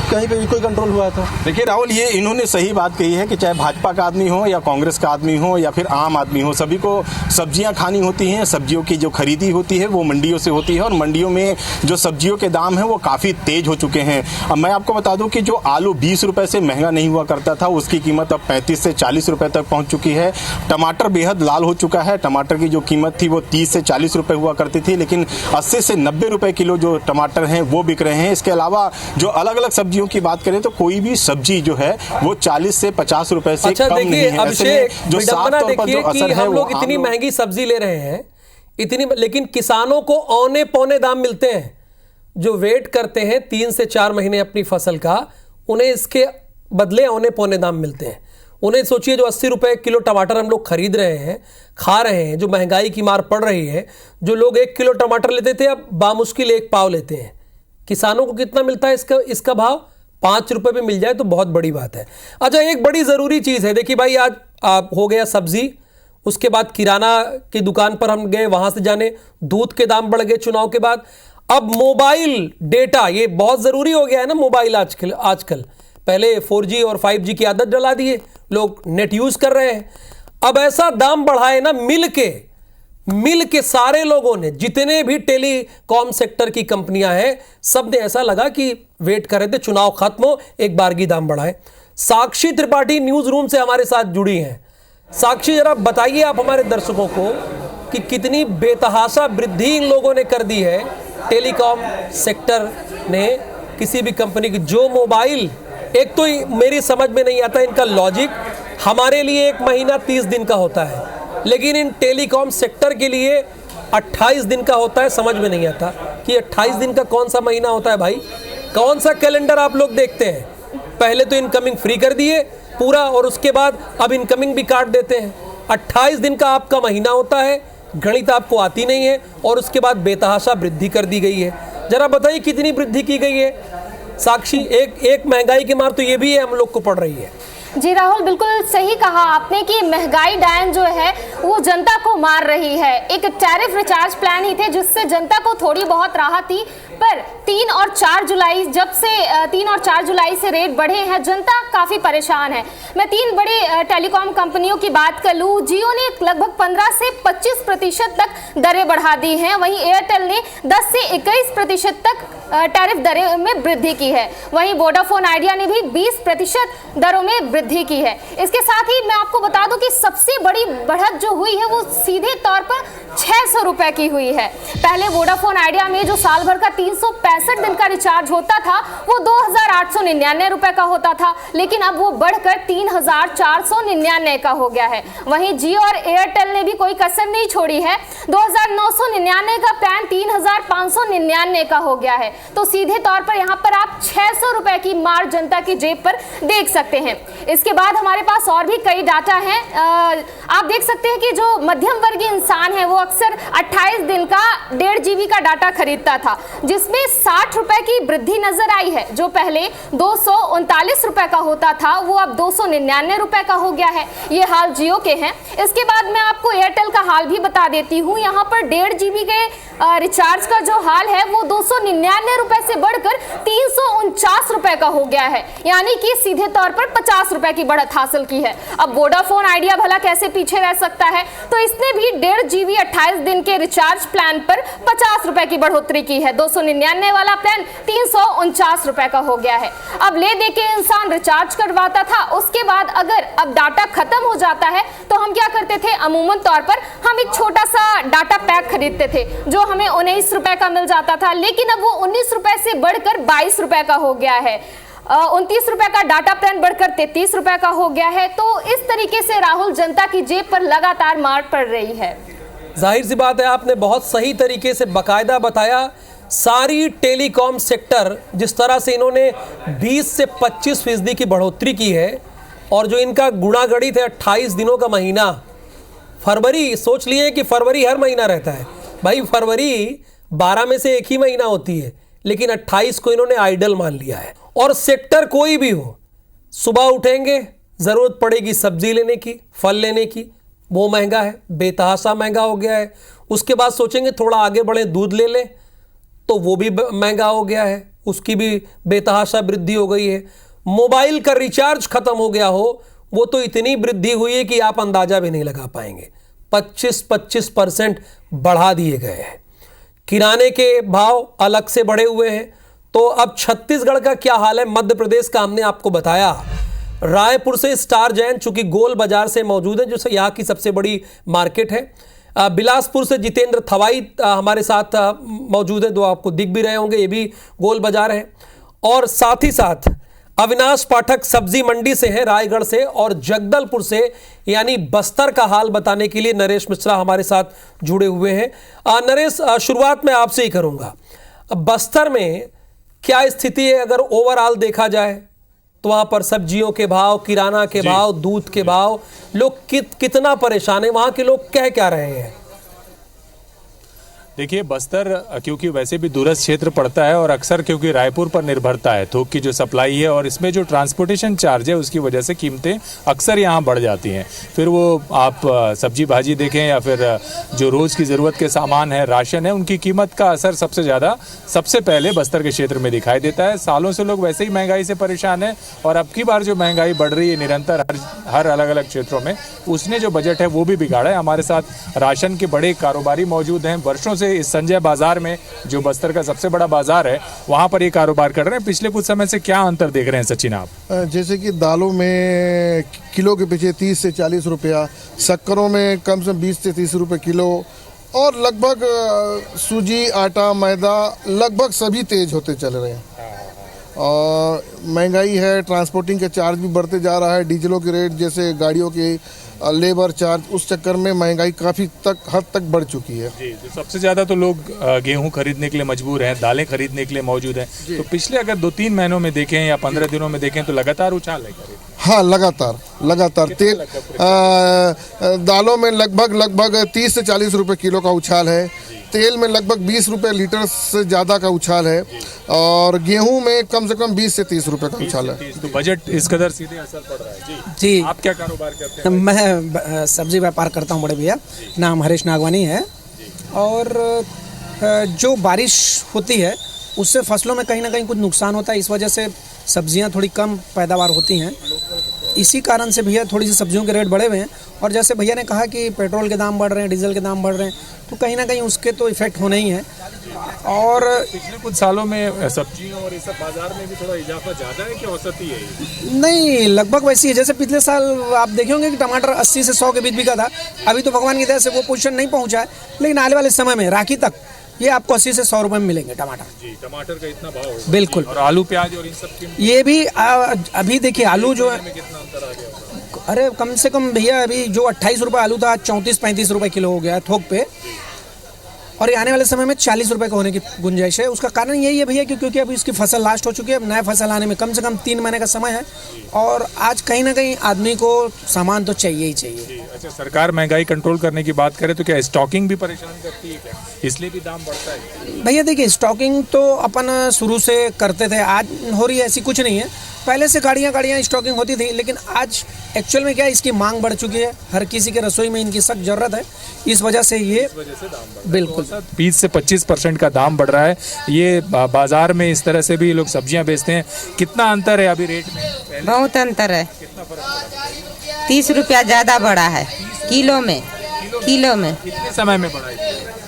कहीं पे भी कोई कंट्रोल हुआ है तो। देखिए राहुल, ये इन्होंने सही बात कही है कि चाहे भाजपा का आदमी हो या कांग्रेस का आदमी हो या फिर आम आदमी हो, सभी को सब्जियां खानी होती हैं। सब्जियों की जो खरीदी होती है वो मंडियों से होती है, और मंडियों में जो सब्जियों के दाम हैं वो काफ़ी तेज हो चुके हैं। अब मैं आपको बता दूं कि जो आलू 20 रुपये से महंगा नहीं हुआ करता था, उसकी कीमत अब 35 से 40 रुपये तक पहुँच चुकी है। टमाटर बेहद लाल हो चुका है। टमाटर की जो कीमत थी वो 30 से 40 रुपये हुआ करती थी, लेकिन 80 से 90 रुपये किलो जो टमाटर हैं वो बिक रहे हैं। इसके अलावा जो अलग अलग सब्जियों की बात करें तो कोई भी सब्जी जो है वो 40 से 50 रुपए से कम नहीं है। अभिषेक, जो साफ तौर पर जो असर है, हम लोग इतनी महंगी सब्जी ले रहे हैं, इतनी, लेकिन किसानों को औने पौने दाम मिलते हैं। जो वेट करते हैं 3 से 4 महीने अपनी फसल का, उन्हें इसके बदले औने पौने दाम मिलते हैं। उन्हें सोचिए, जो 80 रुपए किलो टमाटर हम लोग खरीद रहे हैं, खा रहे हैं, जो महंगाई की मार पड़ रही है, जो लोग 1 किलो टमाटर लेते थे अब बामुश्किल 1 पाव लेते हैं। किसानों को कितना मिलता है इसका भाव? 5 रुपए भी मिल जाए तो बहुत बड़ी बात है। अच्छा, एक बड़ी ज़रूरी चीज़ है, देखिए भाई, आज हो गया सब्जी, उसके बाद किराना की दुकान पर हम गए, वहाँ से जाने दूध के दाम बढ़ गए चुनाव के बाद। अब मोबाइल डेटा, ये बहुत ज़रूरी हो गया है ना मोबाइल आजकल। पहले 4G और 5G की आदत डला दिए, लोग नेट यूज़ कर रहे हैं। अब ऐसा दाम बढ़ाए ना, मिल के सारे लोगों ने, जितने भी टेलीकॉम सेक्टर की कंपनियां हैं, सब ने ऐसा लगा कि वेट कर रहे थे चुनाव खत्म हो, एक बारगी दाम बढ़ाए। साक्षी त्रिपाठी न्यूज रूम से हमारे साथ जुड़ी हैं। साक्षी, जरा बताइए आप हमारे दर्शकों को कि कितनी बेतहाशा वृद्धि इन लोगों ने कर दी है, टेलीकॉम सेक्टर ने, किसी भी कंपनी की। जो मोबाइल, एक तो मेरी समझ में नहीं आता इनका लॉजिक, हमारे लिए 1 महीना 30 दिन का होता है, लेकिन इन टेलीकॉम सेक्टर के लिए 28 दिन का होता है। समझ में नहीं आता कि 28 दिन का कौन सा महीना होता है भाई, कौन सा कैलेंडर आप लोग देखते हैं? पहले तो इनकमिंग फ्री कर दिए पूरा, और उसके बाद अब इनकमिंग भी काट देते हैं। 28 दिन का आपका महीना होता है, गणित आपको आती नहीं है, और उसके बाद बेतहाशा वृद्धि कर दी गई है। जरा बताइए कितनी वृद्धि की गई है साक्षी? एक महंगाई की मार तो ये भी है, हम लोग को पड़ रही है। जी राहुल, बिल्कुल सही कहा आपने कि महंगाई डायन जो है वो जनता को मार रही है। एक टैरिफ रिचार्ज प्लान ही थे जिससे जनता को थोड़ी बहुत राहत थी, पर 3 और 4 जुलाई, जब से 3 और 4 जुलाई से रेट बढ़े हैं, जनता काफ़ी परेशान है। मैं 3 बड़े टेलीकॉम कंपनियों की बात कर लूँ, जियो ने लगभग 15 से 25% तक दरें बढ़ा दी हैं, वहीं एयरटेल ने 10 से 21% तक टैरिफ दरों में वृद्धि की है। वहीं वोडाफोन आइडिया ने भी 20% दरों में वृद्धि की है। इसके साथ ही मैं आपको बता दूं कि सबसे बड़ी बढ़त जो हुई है वो सीधे तौर पर 600 रुपए की हुई है। पहले वोडाफोन आइडिया में जो साल भर का 365 दिन का रिचार्ज होता था वो 2,899 रुपए का होता था, लेकिन अब वो बढ़कर 3,499 का हो गया है। वहीं जियो और एयरटेल ने भी कोई कसर नहीं छोड़ी है, 2,999 का प्लान 3,599 का हो गया है। तो सीधे तौर पर यहाँ पर आप 600 रुपए की मार जनता की जेब पर देख सकते हैं। इसके बाद हमारे पास और भी कई डाटा हैं। आप देख सकते हैं कि जो मध्यम वर्गीय इंसान है वो अक्सर 28 दिन का 1.5 GB का डाटा खरीदता था, जिसमें 60 रुपए की वृद्धि नजर आई है। जो पहले 239 रुपए का होता था वो अब 299 रुपए का हो गया है। ये हाल जियो के हैं। इसके बाद मैं आपको एयरटेल का हाल भी बता देती हूँ। यहाँ पर 1.5 GB के रिचार्ज का जो हाल है वो 299 रुपए से बढ़कर 349 रुपए का हो गया है, यानी कि सीधे तौर पर 50 रुपए की बढ़त हासिल की है। अब वोडाफोन आइडिया भला कैसे पीछे रह सकता है, तो इसने भी 1.5 GB 28 दिन के रिचार्ज प्लान पर 50 रुपए की बढ़ोतरी की है। 299 वाला प्लान 349 रुपए का हो गया है। अब ले दे के इंसान रिचार्ज करवाता था, उसके बाद अगर अब डाटा खत्म हो जाता है तो हम क्या करते थे, अमूमन तौर पर हम एक छोटा सा डाटा पैक खरीदते थे जो हमें 19 रुपए का मिल जाता था, लेकिन अब वो 19 रुपए से बढ़कर 22 रुपए का हो गया है। 29 रुपए का डाटा प्लान बढ़कर 33 रुपए का हो गया है। तो इस तरीके से राहुल जनता की जेब पर लगातार मार पड़ रही है। जाहिर सी बात है, आपने बहुत सही तरीके से बाकायदा बताया सारी टेलीकॉम सेक्टर जिस तरह से इन्होंने 20 से 25% की बढ़ोतरी की है, और जो इनका गुणागणित है 28 दिनों का महीना, फरवरी सोच लिए कि फरवरी हर महीना रहता है भाई, फरवरी 12 में से एक ही महीना होती है, लेकिन 28 को इन्होंने आइडल मान लिया है। और सेक्टर कोई भी हो, सुबह उठेंगे ज़रूरत पड़ेगी सब्जी लेने की, फल लेने की, वो महंगा है, बेतहाशा महंगा हो गया है। उसके बाद सोचेंगे थोड़ा आगे बढ़े दूध ले लें, तो वो भी महंगा हो गया है, उसकी भी बेतहाशा वृद्धि हो गई है। मोबाइल का रिचार्ज खत्म हो गया हो, वो तो इतनी वृद्धि हुई है कि आप अंदाजा भी नहीं लगा पाएंगे। 25% बढ़ा दिए गए हैं। किराने के भाव अलग से बढ़े हुए हैं। तो अब छत्तीसगढ़ का क्या हाल है, मध्य प्रदेश का हमने आपको बताया। रायपुर से स्टार जैन चूंकि गोल बाजार से मौजूद है, जो यहाँ की सबसे बड़ी मार्केट है। बिलासपुर से जितेंद्र थवाई हमारे साथ मौजूद है, जो आपको दिख भी रहे होंगे, ये भी गोल बाजार है। और साथ ही साथ अविनाश पाठक सब्जी मंडी से हैं, रायगढ़ से, और जगदलपुर से यानी बस्तर का हाल बताने के लिए नरेश मिश्रा हमारे साथ जुड़े हुए हैं। नरेश, शुरुआत में आपसे ही करूंगा। बस्तर में क्या स्थिति है अगर ओवरऑल देखा जाए तो? वहाँ पर सब्जियों के भाव, किराना के भाव, दूध के भाव, लोग कितना परेशान है, वहाँ के लोग कह क्या रहे हैं? देखिए, बस्तर क्योंकि वैसे भी दूरस्थ क्षेत्र पड़ता है और अक्सर क्योंकि रायपुर पर निर्भरता है थोक की जो सप्लाई है, और इसमें जो ट्रांसपोर्टेशन चार्ज है उसकी वजह से कीमतें अक्सर यहाँ बढ़ जाती हैं। फिर वो आप सब्जी भाजी देखें या फिर जो रोज़ की ज़रूरत के सामान है, राशन है, उनकी कीमत का असर सबसे पहले बस्तर के क्षेत्र में दिखाई देता है। सालों से लोग वैसे ही महंगाई से परेशान है, और अब की बार जो महंगाई बढ़ रही है निरंतर हर अलग अलग क्षेत्रों में, उसने जो बजट है वो भी बिगाड़ा है। हमारे साथ राशन के बड़े कारोबारी मौजूद हैं, वर्षों से इस संजय बाजार में, जो बस्तर का सबसे बड़ा बाजार है, वहां पर ये कारोबार कर रहे हैं। पिछले कुछ समय से क्या अंतर देख रहे हैं सचिन आप? जैसे कि दालों में किलो के पीछे 30 से 40 रुपया, शक्करों में कम से 20 से 30 रुपये किलो, और लगभग सूजी, आटा, मैदा लगभग सभी तेज होते चल रहे हैं। और महंगाई है, ट्रांसपोर्टिंग के चार्ज भी बढ़ते जा रहा है, डीजलों के रेट, जैसे गाड़ियों की लेबर चार्ज, उस चक्कर में महंगाई काफ़ी हद तक बढ़ चुकी है। जी, तो सबसे ज़्यादा तो लोग गेहूं खरीदने के लिए मजबूर हैं, दालें खरीदने के लिए मौजूद हैं। तो पिछले अगर 2-3 महीनों में देखें या 15 दिनों में देखें तो लगातार उछाल है। हाँ, लगातार तेल दालों में लगभग 30 से 40 रुपए किलो का उछाल है। तेल में लगभग 20 रुपए लीटर से ज़्यादा का उछाल है, और गेहूं में कम से कम 20 से 30 रुपए का उछाल है। तो बजट इस कदर सीधे असर पड़ रहा है। जी, आप क्या कारोबार करते हैं? मैं सब्जी व्यापार करता हूँ बड़े भैया, नाम हरीश नागवानी है। और जो बारिश होती है उससे फसलों में कहीं ना कहीं कुछ नुकसान होता है, इस वजह से सब्जियां थोड़ी कम पैदावार होती हैं। इसी कारण से भैया थोड़ी सी सब्जियों के रेट बढ़े हुए हैं। और जैसे भैया ने कहा कि पेट्रोल के दाम बढ़ रहे हैं, डीजल के दाम बढ़ रहे हैं, तो कहीं ना कहीं उसके तो इफेक्ट होने ही है। और पिछले कुछ सालों में सब्जियों और इस सब बाजार में भी थोड़ा इजाफा ज़्यादा है कि औसत ही है? नहीं, लगभग वैसी है। जैसे पिछले साल आप देखे होंगे कि टमाटर 80 से 100 के बीच बिका था। अभी तो भगवान की दया से वो पोजीशन नहीं पहुंचा है, लेकिन आने वाले समय में राखी तक ये आपको 80 से 100 रुपए में मिलेंगे टमाटर। जी, टमाटर का इतना भाव होगा। बिल्कुल। और आलू प्याज और इन सब की ये भी अभी देखिए आलू जो है, कितना अंतर आ गया? अरे कम से कम भैया अभी जो 28 रुपये आलू था 34-35 रुपये किलो हो गया है थोक पे। और ये आने वाले समय में 40 रुपये का होने की गुंजाइश है। उसका कारण यही है भैया क्योंकि अभी इसकी फसल लास्ट हो चुकी है। अब नया फसल आने में कम से कम 3 महीने का समय है। और आज कहीं ना कहीं आदमी को सामान तो चाहिए ही चाहिए। अच्छा, सरकार महंगाई कंट्रोल करने की बात करे तो क्या स्टॉकिंग भी परेशान करती है क्या? इसलिए भी दाम बढ़ता है? भैया देखिए, स्टॉकिंग तो अपन शुरू से करते थे, आज हो रही है ऐसी कुछ नहीं है। पहले से गाड़ियाँ स्टॉकिंग होती थी, लेकिन आज एक्चुअल में क्या है, इसकी मांग बढ़ चुकी है। हर किसी के रसोई में इनकी सख्त जरूरत है। इस वजह से ये दाम बढ़ बिल्कुल 20 से 25% का दाम बढ़ रहा है। ये बाजार में इस तरह से भी लोग सब्जियां बेचते हैं। कितना अंतर है अभी रेट में? बहुत अंतर है। 30 रुपया ज़्यादा बढ़ा है किलो में। कितने समय में बढ़ा है?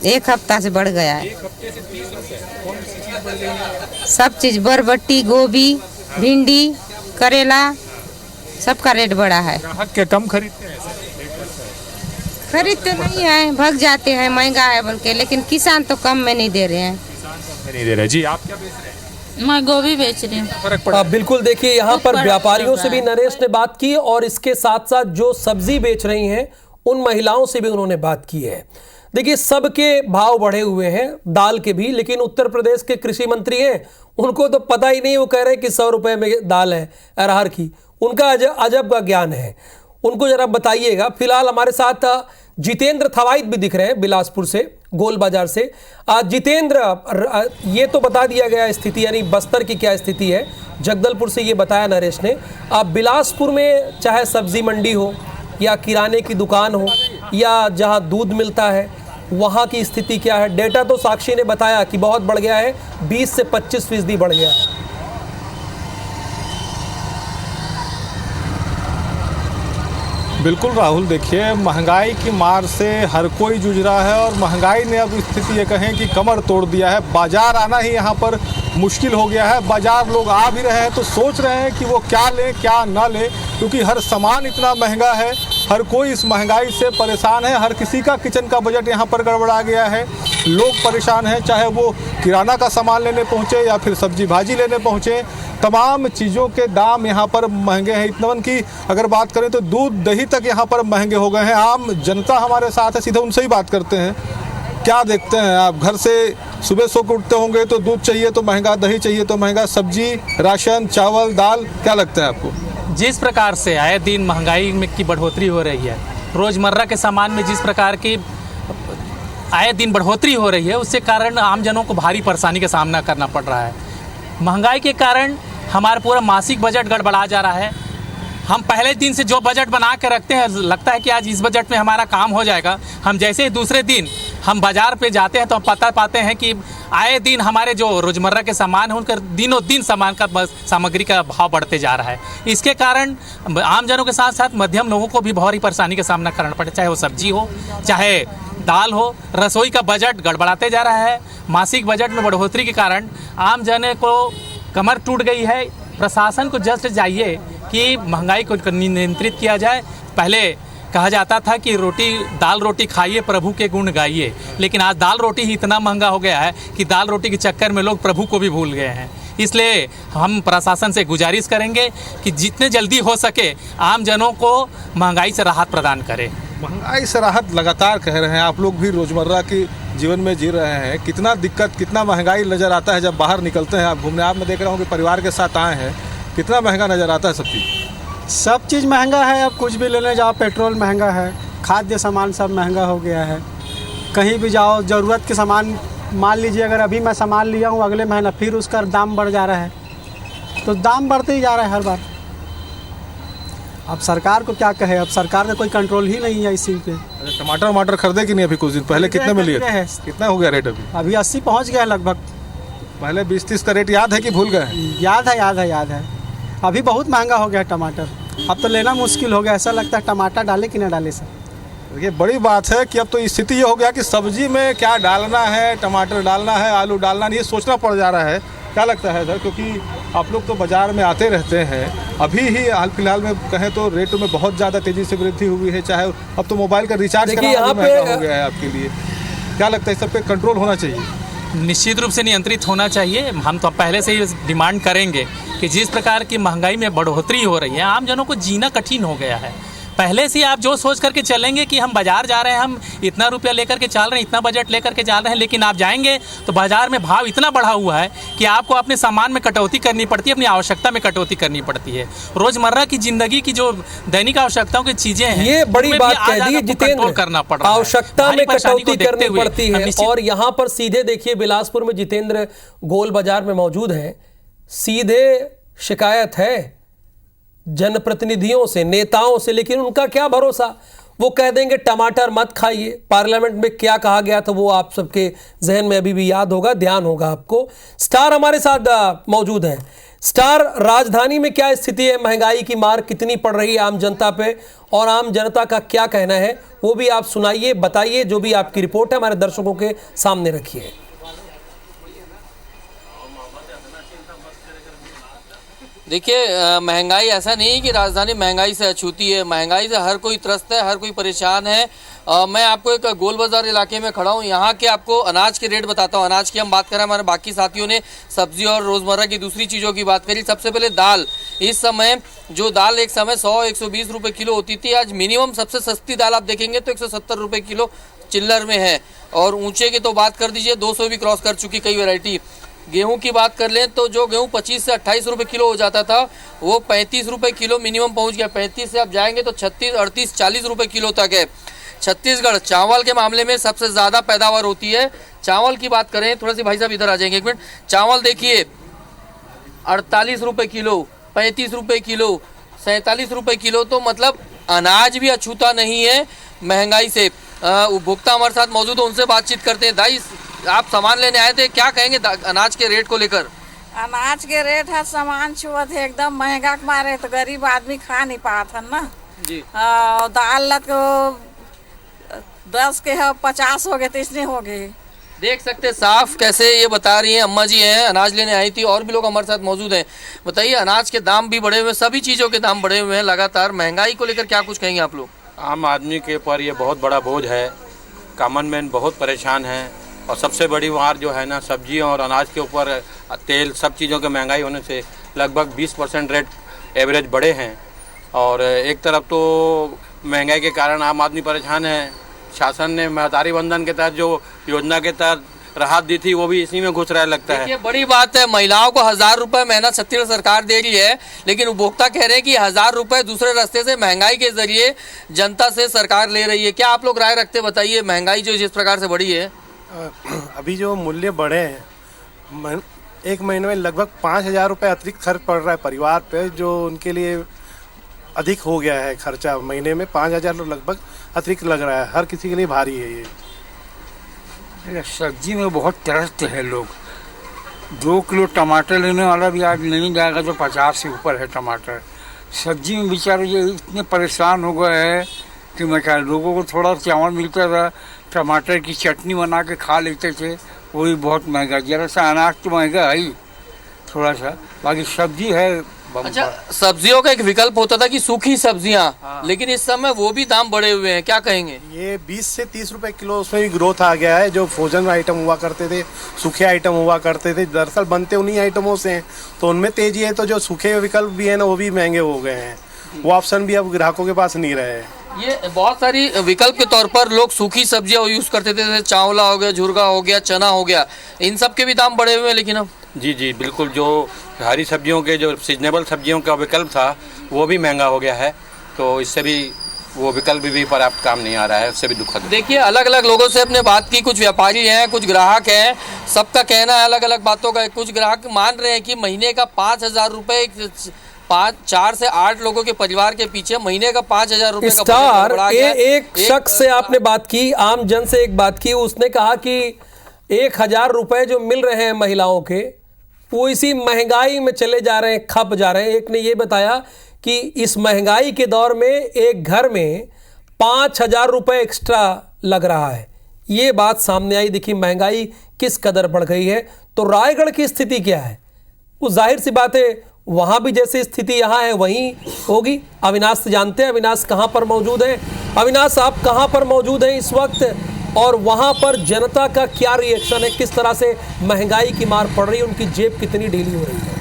1 हफ्ता से बढ़ गया है। 1 हफ्ते से 30 रुपये? कौन सी चीज़ बढ़ गई है? सब चीज़, बरबट्टी, गोभी, भिंडी, करेला, सबका रेट बढ़ा है। ग्राहक क्या कम खरीदते हैं? खरीदते नहीं है, भाग जाते हैं, महंगा है बोल के। लेकिन किसान तो कम में नहीं दे रहे हैं। नहीं दे रहे। जी, आप क्या बेच रहे हैं? मैं गोभी बेच रही हूँ। फर्क पड़ा? बिल्कुल, देखिए यहाँ पर व्यापारियों से भी नरेश ने बात की और इसके साथ साथ जो सब्जी बेच रही हैं उन महिलाओं से भी उन्होंने बात की है। देखिए, सबके भाव बढ़े हुए हैं, दाल के भी। लेकिन उत्तर प्रदेश के कृषि मंत्री हैं, उनको तो पता ही नहीं। वो कह रहे हैं कि 100 रुपये में दाल है अरहर की। उनका अजब का ज्ञान है, उनको जरा बताइएगा। फिलहाल हमारे साथ जितेंद्र थवाइत भी दिख रहे हैं बिलासपुर से, गोल बाजार से। जितेंद्र, ये तो बता दिया गया स्थिति, यानी बस्तर की क्या स्थिति है। जगदलपुर से ये बताया नरेश ने। बिलासपुर में चाहे सब्जी मंडी हो या किराने की दुकान हो या जहां दूध मिलता है, वहां की स्थिति क्या है? डेटा तो साक्षी ने बताया कि बहुत बढ़ गया है, 20 से 25% बढ़ गया है। बिल्कुल राहुल, देखिए महंगाई की मार से हर कोई जूझ रहा है और महंगाई ने अब स्थिति ये कहें कि कमर तोड़ दिया है। बाजार आना ही यहाँ पर मुश्किल हो गया है। बाजार लोग आ भी रहे हैं तो सोच रहे हैं कि वो क्या लें क्या ना लें, क्योंकि हर सामान इतना महंगा है। हर कोई इस महंगाई से परेशान है। हर किसी का किचन का बजट यहाँ पर गड़बड़ा गया है। लोग परेशान हैं, चाहे वो किराना का सामान लेने पहुँचे या फिर सब्जी भाजी लेने पहुँचे। तमाम चीज़ों के दाम यहाँ पर महंगे हैं। इतना कि अगर बात करें तो दूध दही तक यहाँ पर महंगे हो गए हैं। आम जनता हमारे साथ है, सीधे उनसे ही बात करते हैं। क्या देखते हैं आप? घर से सुबह सो के उठते होंगे तो दूध चाहिए तो महंगा, दही चाहिए तो महंगा, सब्जी, राशन, चावल, दाल, क्या लगता है आपको? जिस प्रकार से आए दिन महंगाई में की बढ़ोतरी हो रही है, रोज़मर्रा के सामान में जिस प्रकार की आए दिन बढ़ोतरी हो रही है, उससे कारण आमजनों को भारी परेशानी का सामना करना पड़ रहा है। महंगाई के कारण हमारा पूरा मासिक बजट गड़बड़ा जा रहा है। हम पहले दिन से जो बजट बना के रखते हैं, लगता है कि आज इस बजट में हमारा काम हो जाएगा। हम जैसे ही दूसरे दिन हम बाज़ार पे जाते हैं तो हम पता पाते हैं कि आए दिन हमारे जो रोज़मर्रा के सामान हैं, उनका दिनों दिन सामग्री का भाव बढ़ते जा रहा है। इसके कारण आमजनों के साथ साथ मध्यम लोगों को भी भारी परेशानी का सामना करना पड़े, चाहे वो सब्जी हो, चाहे दाल हो। रसोई का बजट गड़बड़ाते जा रहा है। मासिक बजट में बढ़ोतरी के कारण आम जन को कमर टूट गई है। प्रशासन को जल्द से चाहिए कि महंगाई को नियंत्रित किया जाए। पहले कहा जाता था कि दाल रोटी खाइए, प्रभु के गुण गाइए, लेकिन आज दाल रोटी ही इतना महंगा हो गया है कि दाल रोटी के चक्कर में लोग प्रभु को भी भूल गए हैं। इसलिए हम प्रशासन से गुजारिश करेंगे कि जितने जल्दी हो सके आम जनों को महंगाई से राहत प्रदान करें। महंगाई से राहत लगातार कह रहे हैं आप लोग भी, रोज़मर्रा की जीवन में जी रहे हैं। कितना दिक्कत, कितना महंगाई नज़र आता है जब बाहर निकलते हैं आप घूमने। आप मैं देख रहा हूँ कि परिवार के साथ आए हैं, कितना महंगा नज़र आता है सब चीज़? सब चीज़ महंगा है। अब कुछ भी लेने जाओ पेट्रोल महंगा है, खाद्य सामान सब महंगा हो गया है। कहीं भी जाओ ज़रूरत के सामान, मान लीजिए अगर अभी मैं सामान लिया हूँ, अगले महीना फिर उसका दाम बढ़ जा रहा है, तो दाम बढ़ते ही जा रहा है हर बार। अब सरकार को क्या कहे, अब सरकार का कोई कंट्रोल ही नहीं है इस चीज़ पे। टमाटर खरीदे कि नहीं अभी कुछ दिन पहले? कितने में लिए? कितना हो गया रेट अभी? 80 पहुँच गया लगभग। पहले 20-30 का रेट याद है कि भूल गए? याद है। अभी बहुत महंगा हो गया है टमाटर, अब तो लेना मुश्किल हो गया, ऐसा लगता है टमाटर डाले कि ना डाले सर। देखिए बड़ी बात है कि अब तो स्थिति ये हो गया कि सब्जी में क्या डालना है, टमाटर डालना है, आलू डालना नहीं, ये सोचना पड़ जा रहा है। क्या लगता है सर, क्योंकि आप लोग तो बाज़ार में आते रहते हैं, अभी ही हाल फिलहाल में कहें तो रेटों में बहुत ज़्यादा तेज़ी से वृद्धि हुई है, चाहे अब तो मोबाइल का रिचार्ज कराना भी महंगा हो गया है आपके लिए। क्या लगता है इस सब पे कंट्रोल होना चाहिए? निश्चित रूप से नियंत्रित होना चाहिए। हम तो पहले से ही डिमांड करेंगे कि जिस प्रकार की महंगाई में बढ़ोतरी हो रही है, आम जनों को जीना कठिन हो गया है। पहले से आप जो सोच करके चलेंगे कि हम बाजार जा रहे हैं, हम इतना रुपया लेकर के चल रहे हैं, इतना बजट लेकर के चल रहे हैं, लेकिन आप जाएंगे तो बाजार में भाव इतना बढ़ा हुआ है कि आपको अपने सामान में कटौती करनी पड़ती है, अपनी आवश्यकता में कटौती करनी पड़ती है। रोजमर्रा की जिंदगी की जो दैनिक आवश्यकताओं की चीजें हैं, ये बड़ी बात कह दी जितेंद्र, करना पड़ रहा है, आवश्यकता में कटौती करनी पड़ती है। और यहाँ पर सीधे देखिए बिलासपुर में जितेंद्र गोल बाजार में मौजूद हैं, सीधे शिकायत है जनप्रतिनिधियों से, नेताओं से, लेकिन उनका क्या भरोसा, वो कह देंगे टमाटर मत खाइए। पार्लियामेंट में क्या कहा गया था वो आप सबके जहन में अभी भी याद होगा, ध्यान होगा आपको। स्टार हमारे साथ मौजूद हैं। स्टार, राजधानी में क्या स्थिति है, महंगाई की मार कितनी पड़ रही है आम जनता पे, और आम जनता का क्या कहना है वो भी आप सुनाइए, बताइए। जो भी आपकी रिपोर्ट है हमारे दर्शकों के सामने रखिए। देखिए, महंगाई ऐसा नहीं कि राजधानी महंगाई से अछूती है, महंगाई से हर कोई त्रस्त है, हर कोई परेशान है। मैं आपको एक गोल बाजार इलाके में खड़ा हूँ, यहाँ के आपको अनाज के रेट बताता हूँ। अनाज की हम बात करें, हमारे बाकी साथियों ने सब्जी और रोज़मर्रा की दूसरी चीज़ों की बात करी। सबसे पहले दाल, इस समय जो दाल एक समय 100-120 रुपये किलो होती थी, आज मिनिमम सबसे सस्ती दाल आप देखेंगे तो 170 रुपये किलो चिल्लर में है। और ऊँचे की तो बात कर दीजिए, 200 भी क्रॉस कर चुकी कई वैरायटी। गेहूं की बात कर लें तो जो गेहूं 25 से 28 रुपये किलो हो जाता था, वो 35 रुपये किलो मिनिमम पहुंच गया। 35 से आप जाएंगे तो 36, 38, 40 रुपये किलो तक है। छत्तीसगढ़ चावल के मामले में सबसे ज़्यादा पैदावार होती है। चावल की बात करें, थोड़ा सी भाई साहब इधर आ जाएंगे एक मिनट। चावल देखिए 48 रुपये किलो, 35 रुपये किलो, 47 रुपये किलो, तो मतलब अनाज भी अछूता नहीं है महंगाई से। उपभोक्ता हमारे साथ मौजूद है, उनसे बातचीत करते हैं। दाई, आप सामान लेने आए थे, क्या कहेंगे अनाज के रेट को लेकर? अनाज के रेट है, सामान छुअत है एकदम महंगा के मारे, तो गरीब आदमी खा नहीं पाता ना जी। दाल तो 10 के है, 50 हो गए तो इसने हो गए। देख सकते साफ कैसे ये बता रही हैं, अम्मा जी हैं, अनाज लेने आई थी, और भी लोग हमारे साथ मौजूद हैं। बताइए, अनाज के दाम भी बढ़े हुए हैं, सभी चीज़ों के दाम बढ़े हुए हैं लगातार। महंगाई को लेकर क्या कुछ कहेंगे आप लोग? आम आदमी के ऊपर ये बहुत बड़ा बोझ है, कॉमन मैन बहुत परेशान है। और सबसे बड़ी मार जो है ना, सब्जियों और अनाज के ऊपर, तेल, सब चीज़ों के महंगाई होने से लगभग 20% रेट एवरेज बढ़े हैं। और एक तरफ तो महंगाई के कारण आम आदमी परेशान है। शासन ने महतारी बंधन के तहत जो योजना के तहत राहत दी थी, वो भी इसी में घुस रहा लगता है। ये बड़ी बात है, महिलाओं को 1000 रुपये महीना छत्तीसगढ़ सरकार दे रही है, लेकिन उपभोक्ता कह रहे हैं कि 1000 रुपये दूसरे रास्ते से महंगाई के जरिए जनता से सरकार ले रही है। क्या आप लोग राय रखते, बताइए, महंगाई जो जिस प्रकार से बढ़ी है? अभी जो मूल्य बढ़े हैं, एक महीने में लगभग 5000 रुपये अतिरिक्त खर्च पड़ रहा है परिवार पे, जो उनके लिए अधिक हो गया है खर्चा। महीने में 5000 लगभग अतिरिक्त लग रहा है, हर किसी के लिए भारी है ये। सब्जी में बहुत त्रस्त है लोग। 2 किलो टमाटर लेने वाला भी आज नहीं जाएगा तो 50 से ऊपर है टमाटर। सब्जी में बेचारे ये इतने परेशान हो गए हैं कि मैं क्या, लोगों को थोड़ा चावल मिलता था, टमाटर की चटनी बना के खा लेते थे, वो भी बहुत महंगा। जरा सा अनाज तो महंगा है ही थोड़ा सा, बाकी सब्जी है। अच्छा, सब्जियों का एक विकल्प होता था कि सूखी सब्जियां, लेकिन इस समय वो भी दाम बढ़े हुए हैं, क्या कहेंगे? ये 20 से 30 रुपए किलो उसमें भी ग्रोथ आ गया है। जो फ्रोजन आइटम हुआ करते थे, सूखे आइटम हुआ करते थे, दरअसल बनते उन्हीं आइटमों से हैं, तो उनमें तेजी है। तो जो सूखे विकल्प भी है ना, वो भी महंगे हो गए हैं। वो ऑप्शन भी अब ग्राहकों के पास नहीं रहे हैं। ये बहुत सारी विकल्प के तौर पर लोग सूखी सब्जियां यूज करते थे, जैसे चावला हो गया, झुरगा हो गया, चना हो गया, इन सब के भी दाम बढ़े हुए हैं। लेकिन अब जी बिल्कुल, जो हरी सब्जियों के, जो सीजनेबल सब्जियों का विकल्प था, वो भी महंगा हो गया है। तो इससे भी वो विकल्प भी पर्याप्त काम नहीं आ रहा है, उससे भी दुखद। देखिए, अलग अलग लोगों से अपने बात की, कुछ व्यापारी हैं, कुछ ग्राहक हैं, सबका कहना है अलग अलग बातों का। कुछ ग्राहक मान रहे हैं कि महीने का 5000 रुपये, 4 से 8 लोगों के परिवार के पीछे महीने का 5000 रुपये का स्टार। एक शख्स से आपने बात की, आम जन से एक बात की, उसने कहा कि 1000 रुपये जो मिल रहे हैं महिलाओं के, वो इसी महंगाई में चले जा रहे हैं, खप जा रहे हैं। एक ने ये बताया कि इस महंगाई के दौर में एक घर में 5,000 रुपये एक्स्ट्रा लग रहा है। ये बात सामने आई। देखिए महंगाई किस कदर बढ़ गई है। तो रायगढ़ की स्थिति क्या है? वो जाहिर सी बात है वहाँ भी जैसे स्थिति यहाँ है वहीं होगी। अविनाश से जानते हैं, अविनाश कहाँ पर मौजूद है। अविनाश, आप कहाँ पर मौजूद हैं इस वक्त और वहाँ पर जनता का क्या रिएक्शन है? किस तरह से महंगाई की मार पड़ रही है, उनकी जेब कितनी ढीली हो रही है?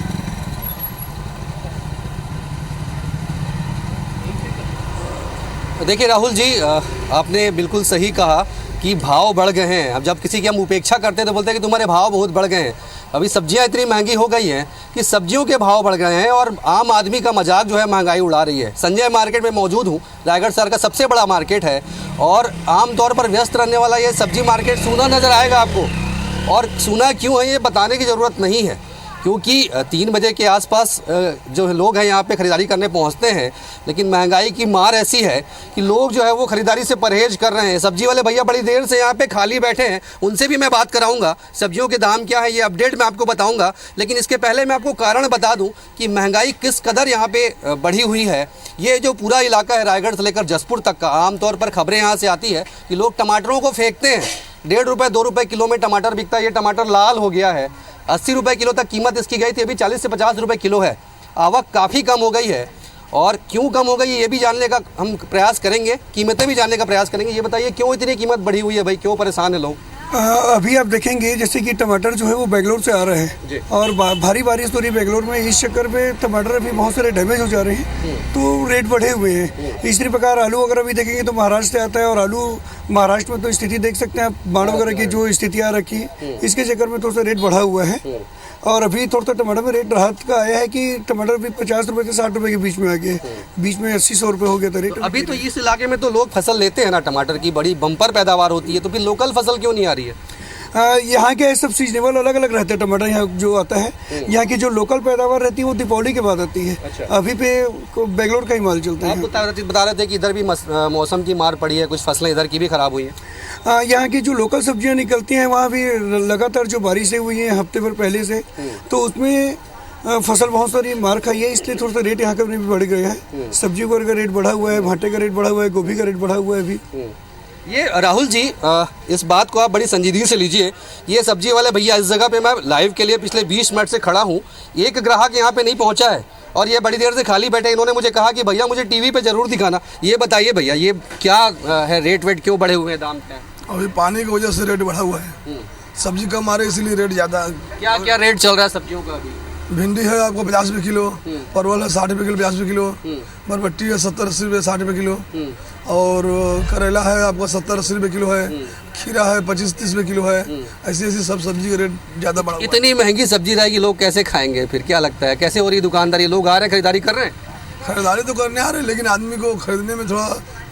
देखिए राहुल जी, आपने बिल्कुल सही कहा कि भाव बढ़ गए हैं। अब जब किसी की हम उपेक्षा करते हैं तो बोलते हैं कि तुम्हारे भाव बहुत बढ़ गए हैं। अभी सब्जियां इतनी महंगी हो गई हैं कि सब्जियों के भाव बढ़ गए हैं और आम आदमी का मजाक जो है महंगाई उड़ा रही है। संजय मार्केट में मौजूद हूँ, रायगढ़ शहर का सबसे बड़ा मार्केट है और आमतौर पर व्यस्त रहने वाला ये सब्जी मार्केट सूना नज़र आएगा आपको। और सूना क्यों है ये बताने की ज़रूरत नहीं है, क्योंकि 3 बजे के आसपास जो लोग हैं यहाँ पे ख़रीदारी करने पहुँचते हैं, लेकिन महंगाई की मार ऐसी है कि लोग जो है वो ख़रीदारी से परहेज कर रहे हैं। सब्जी वाले भैया बड़ी देर से यहाँ पे खाली बैठे हैं, उनसे भी मैं बात कराऊंगा। सब्जियों के दाम क्या है ये अपडेट मैं आपको बताऊंगा, लेकिन इसके पहले मैं आपको कारण बता दूं कि महंगाई किस कदर यहाँ पे बढ़ी हुई है। ये जो पूरा इलाका है रायगढ़ से लेकर जसपुर तक का, आमतौर पर खबरें यहाँ से आती है कि लोग टमाटरों को फेंकते हैं। 1.5 रुपये 2 रुपये किलो में टमाटर बिकता है। ये टमाटर लाल हो गया है। 80 रुपये किलो तक कीमत इसकी गई थी, अभी 40 से 50 रुपये किलो है। आवक काफ़ी कम हो गई है और क्यों कम हो गई ये भी जानने का हम प्रयास करेंगे, कीमतें भी जानने का प्रयास करेंगे। ये बताइए क्यों इतनी कीमत बढ़ी हुई है भाई, क्यों परेशान है लोग? अभी आप देखेंगे जैसे कि टमाटर जो है वो बेंगलोर से आ रहे हैं और भारी बारिश हो रही है बेंगलोर में, इस चक्कर में टमाटर अभी बहुत सारे डैमेज हो जा रहे हैं तो रेट बढ़े हुए हैं। इसी प्रकार आलू अगर अभी देखेंगे तो महाराष्ट्र से आता है और आलू महाराष्ट्र में तो स्थिति देख सकते हैं आप, बाढ़ वगैरह की जो स्थितियाँ रखी है इसके चक्कर में थोड़ा सा रेट बढ़ा हुआ है। और अभी थोड़ा सा टमाटर में रेट राहत का आया है कि टमाटर भी 50 रुपये से 60 रुपये के बीच में आ गए, बीच में 80-100 रुपये हो गया था रेट। अभी तो इस इलाके में तो लोग फसल लेते हैं ना, टमाटर की बड़ी बम्पर पैदावार होती है, तो फिर लोकल फसल क्यों नहीं आ रही है? यहाँ के सब सीजनेबल अलग अलग रहते हैं टमाटर। यहाँ जो आता है यहाँ की जो लोकल पैदावार रहती है वो दीपावली के बाद आती है। अच्छा। अभी पे बेंगलोर का ही माल चलता है। आप बता रहे थे कि इधर भी मौसम की मार पड़ी है, कुछ फसलें इधर की भी खराब हुई हैं। यहाँ की जो लोकल सब्जियाँ निकलती हैं वहाँ भी लगातार जो बारिशें हुई हैं हफ्ते भर पहले से, तो उसमें फसल बहुत सारी मार खाई है, इसलिए थोड़ा सा रेट यहाँ का भी बढ़ गया है। सब्जियों का रेट बढ़ा हुआ है, भाटे का रेट बढ़ा हुआ है, गोभी का रेट बढ़ा हुआ है अभी। ये राहुल जी, इस बात को आप बड़ी संजीदगी से लीजिए। ये सब्जी वाले भैया, इस जगह पे मैं लाइव के लिए पिछले 20 मिनट से खड़ा हूँ, एक ग्राहक यहाँ पे नहीं पहुँचा है और ये बड़ी देर से खाली बैठे। इन्होंने मुझे कहा कि भैया मुझे टीवी पे जरूर दिखाना। ये बताइए भैया ये क्या है, रेट वेट क्यों बढ़े हुए हैं, दाम क्या है? अभी पानी की वजह से रेट बढ़ा हुआ है, सब्जी कम आ रही है इसीलिए रेट ज़्यादा। क्या क्या रेट चल रहा है सब्जियों का अभी? भिंडी है आपको 50 रुपये किलो, परवल है 60 रुपये किलो 50 रुपये किलो, बरबट्टी है 70-80 रुपये 60 रुपये किलो, और करेला है आपका 70-80 रुपये किलो है, खीरा है 25-30 रुपये किलो है। ऐसी ऐसी सब सब्जी का रेट ज़्यादा बढ़ा। इतनी महंगी सब्जी रहेगी, लोग कैसे खाएंगे फिर? क्या लगता है कैसे हो रही दुकानदारी? लोग आ रहे हैं, खरीदारी कर रहे हैं? खरीदारी तो करने आ रहे हैं, लेकिन आदमी को खरीदने में थोड़ा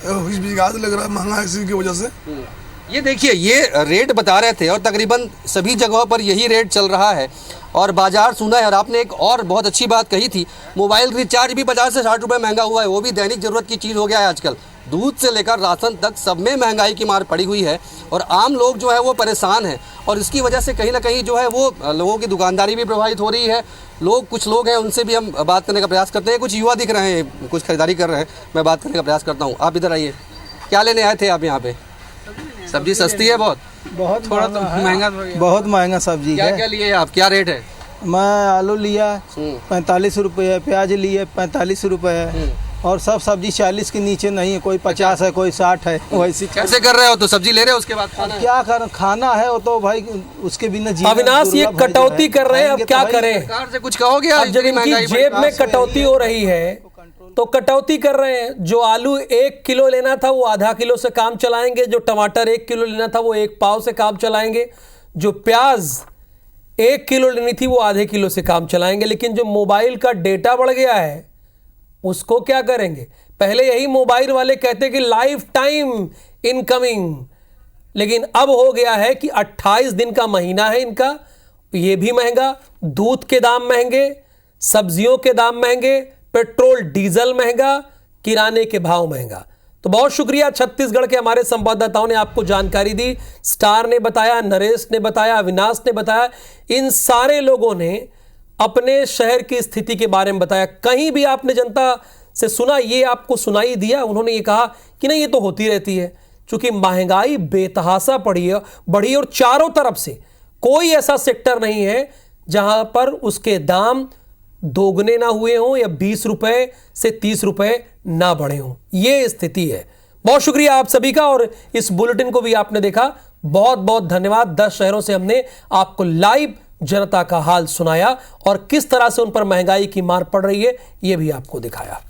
हिचकिचाहट लग रहा है, महंगा है इसी की वजह से। ये देखिए ये रेट बता रहे थे और तकरीबन सभी जगहों पर यही रेट चल रहा है और बाजार सुना है। और आपने एक और बहुत अच्छी बात कही थी, मोबाइल रिचार्ज भी 50 से 60 रुपये महंगा हुआ है, वो भी दैनिक ज़रूरत की चीज़ हो गया है आजकल। दूध से लेकर राशन तक सब में महंगाई की मार पड़ी हुई है और आम लोग जो है वो परेशान हैं और इसकी वजह से कहीं ना कहीं जो है वो लोगों की दुकानदारी भी प्रभावित हो रही है। कुछ लोग हैं उनसे भी हम बात करने का प्रयास करते हैं। कुछ युवा दिख रहे हैं, कुछ खरीदारी कर रहे हैं, मैं बात करने का प्रयास करता हूँ। आप इधर आइए, क्या लेने आए थे आप यहाँ पे? सब्जी सस्ती है बहुत थोड़ा तो महंगा, बहुत महंगा सब्जी है। क्या लिए आप, क्या रेट है? मैं आलू लिया 45 रुपये है, प्याज लिए 45 रुपये है और सब सब्जी 40 के नीचे नहीं है, कोई 50 है कोई 60 है। वैसी कैसे कर रहे हो? तो सब्जी ले रहे हो उसके बाद खाना क्या कर खाना है वो तो भाई उसके बिना जीना। अविनाश ये कटौती कर रहे हैं, अब क्या करें? सरकार से कुछ कहोगे? अब जब इनकी जेब में कटौती हो रही है तो कटौती कर रहे हैं। जो आलू 1 किलो लेना था वो आधा किलो से काम चलाएंगे, जो टमाटर 1 किलो लेना था वो 1 पाव से काम चलाएंगे, जो प्याज 1 किलो लेनी थी वो आधे किलो से काम चलाएंगे। लेकिन जो मोबाइल का डेटा बढ़ गया है उसको क्या करेंगे? पहले यही मोबाइल वाले कहते कि लाइफ टाइम इनकमिंग, लेकिन अब हो गया है कि 28 दिन का महीना है इनका, ये भी महंगा। दूध के दाम महंगे, सब्जियों के दाम महंगे, पेट्रोल डीजल महंगा, किराने के भाव महंगा। तो बहुत शुक्रिया, छत्तीसगढ़ के हमारे संवाददाताओं ने आपको जानकारी दी। स्टार ने बताया, नरेश ने बताया, अविनाश ने बताया, इन सारे लोगों ने अपने शहर की स्थिति के बारे में बताया। कहीं भी आपने जनता से सुना, ये आपको सुनाई दिया उन्होंने ये कहा कि नहीं ये तो होती रहती है, क्योंकि महंगाई बेतहाशा बढ़ी और चारों तरफ से कोई ऐसा सेक्टर नहीं है जहां पर उसके दाम दोगुने ना हुए हों या 20 रुपए से 30 रुपए ना बढ़े हों। ये स्थिति है। बहुत शुक्रिया आप सभी का, और इस बुलेटिन को भी आपने देखा, बहुत बहुत धन्यवाद। 10 शहरों से हमने आपको लाइव जनता का हाल सुनाया और किस तरह से उन पर महंगाई की मार पड़ रही है ये भी आपको दिखाया।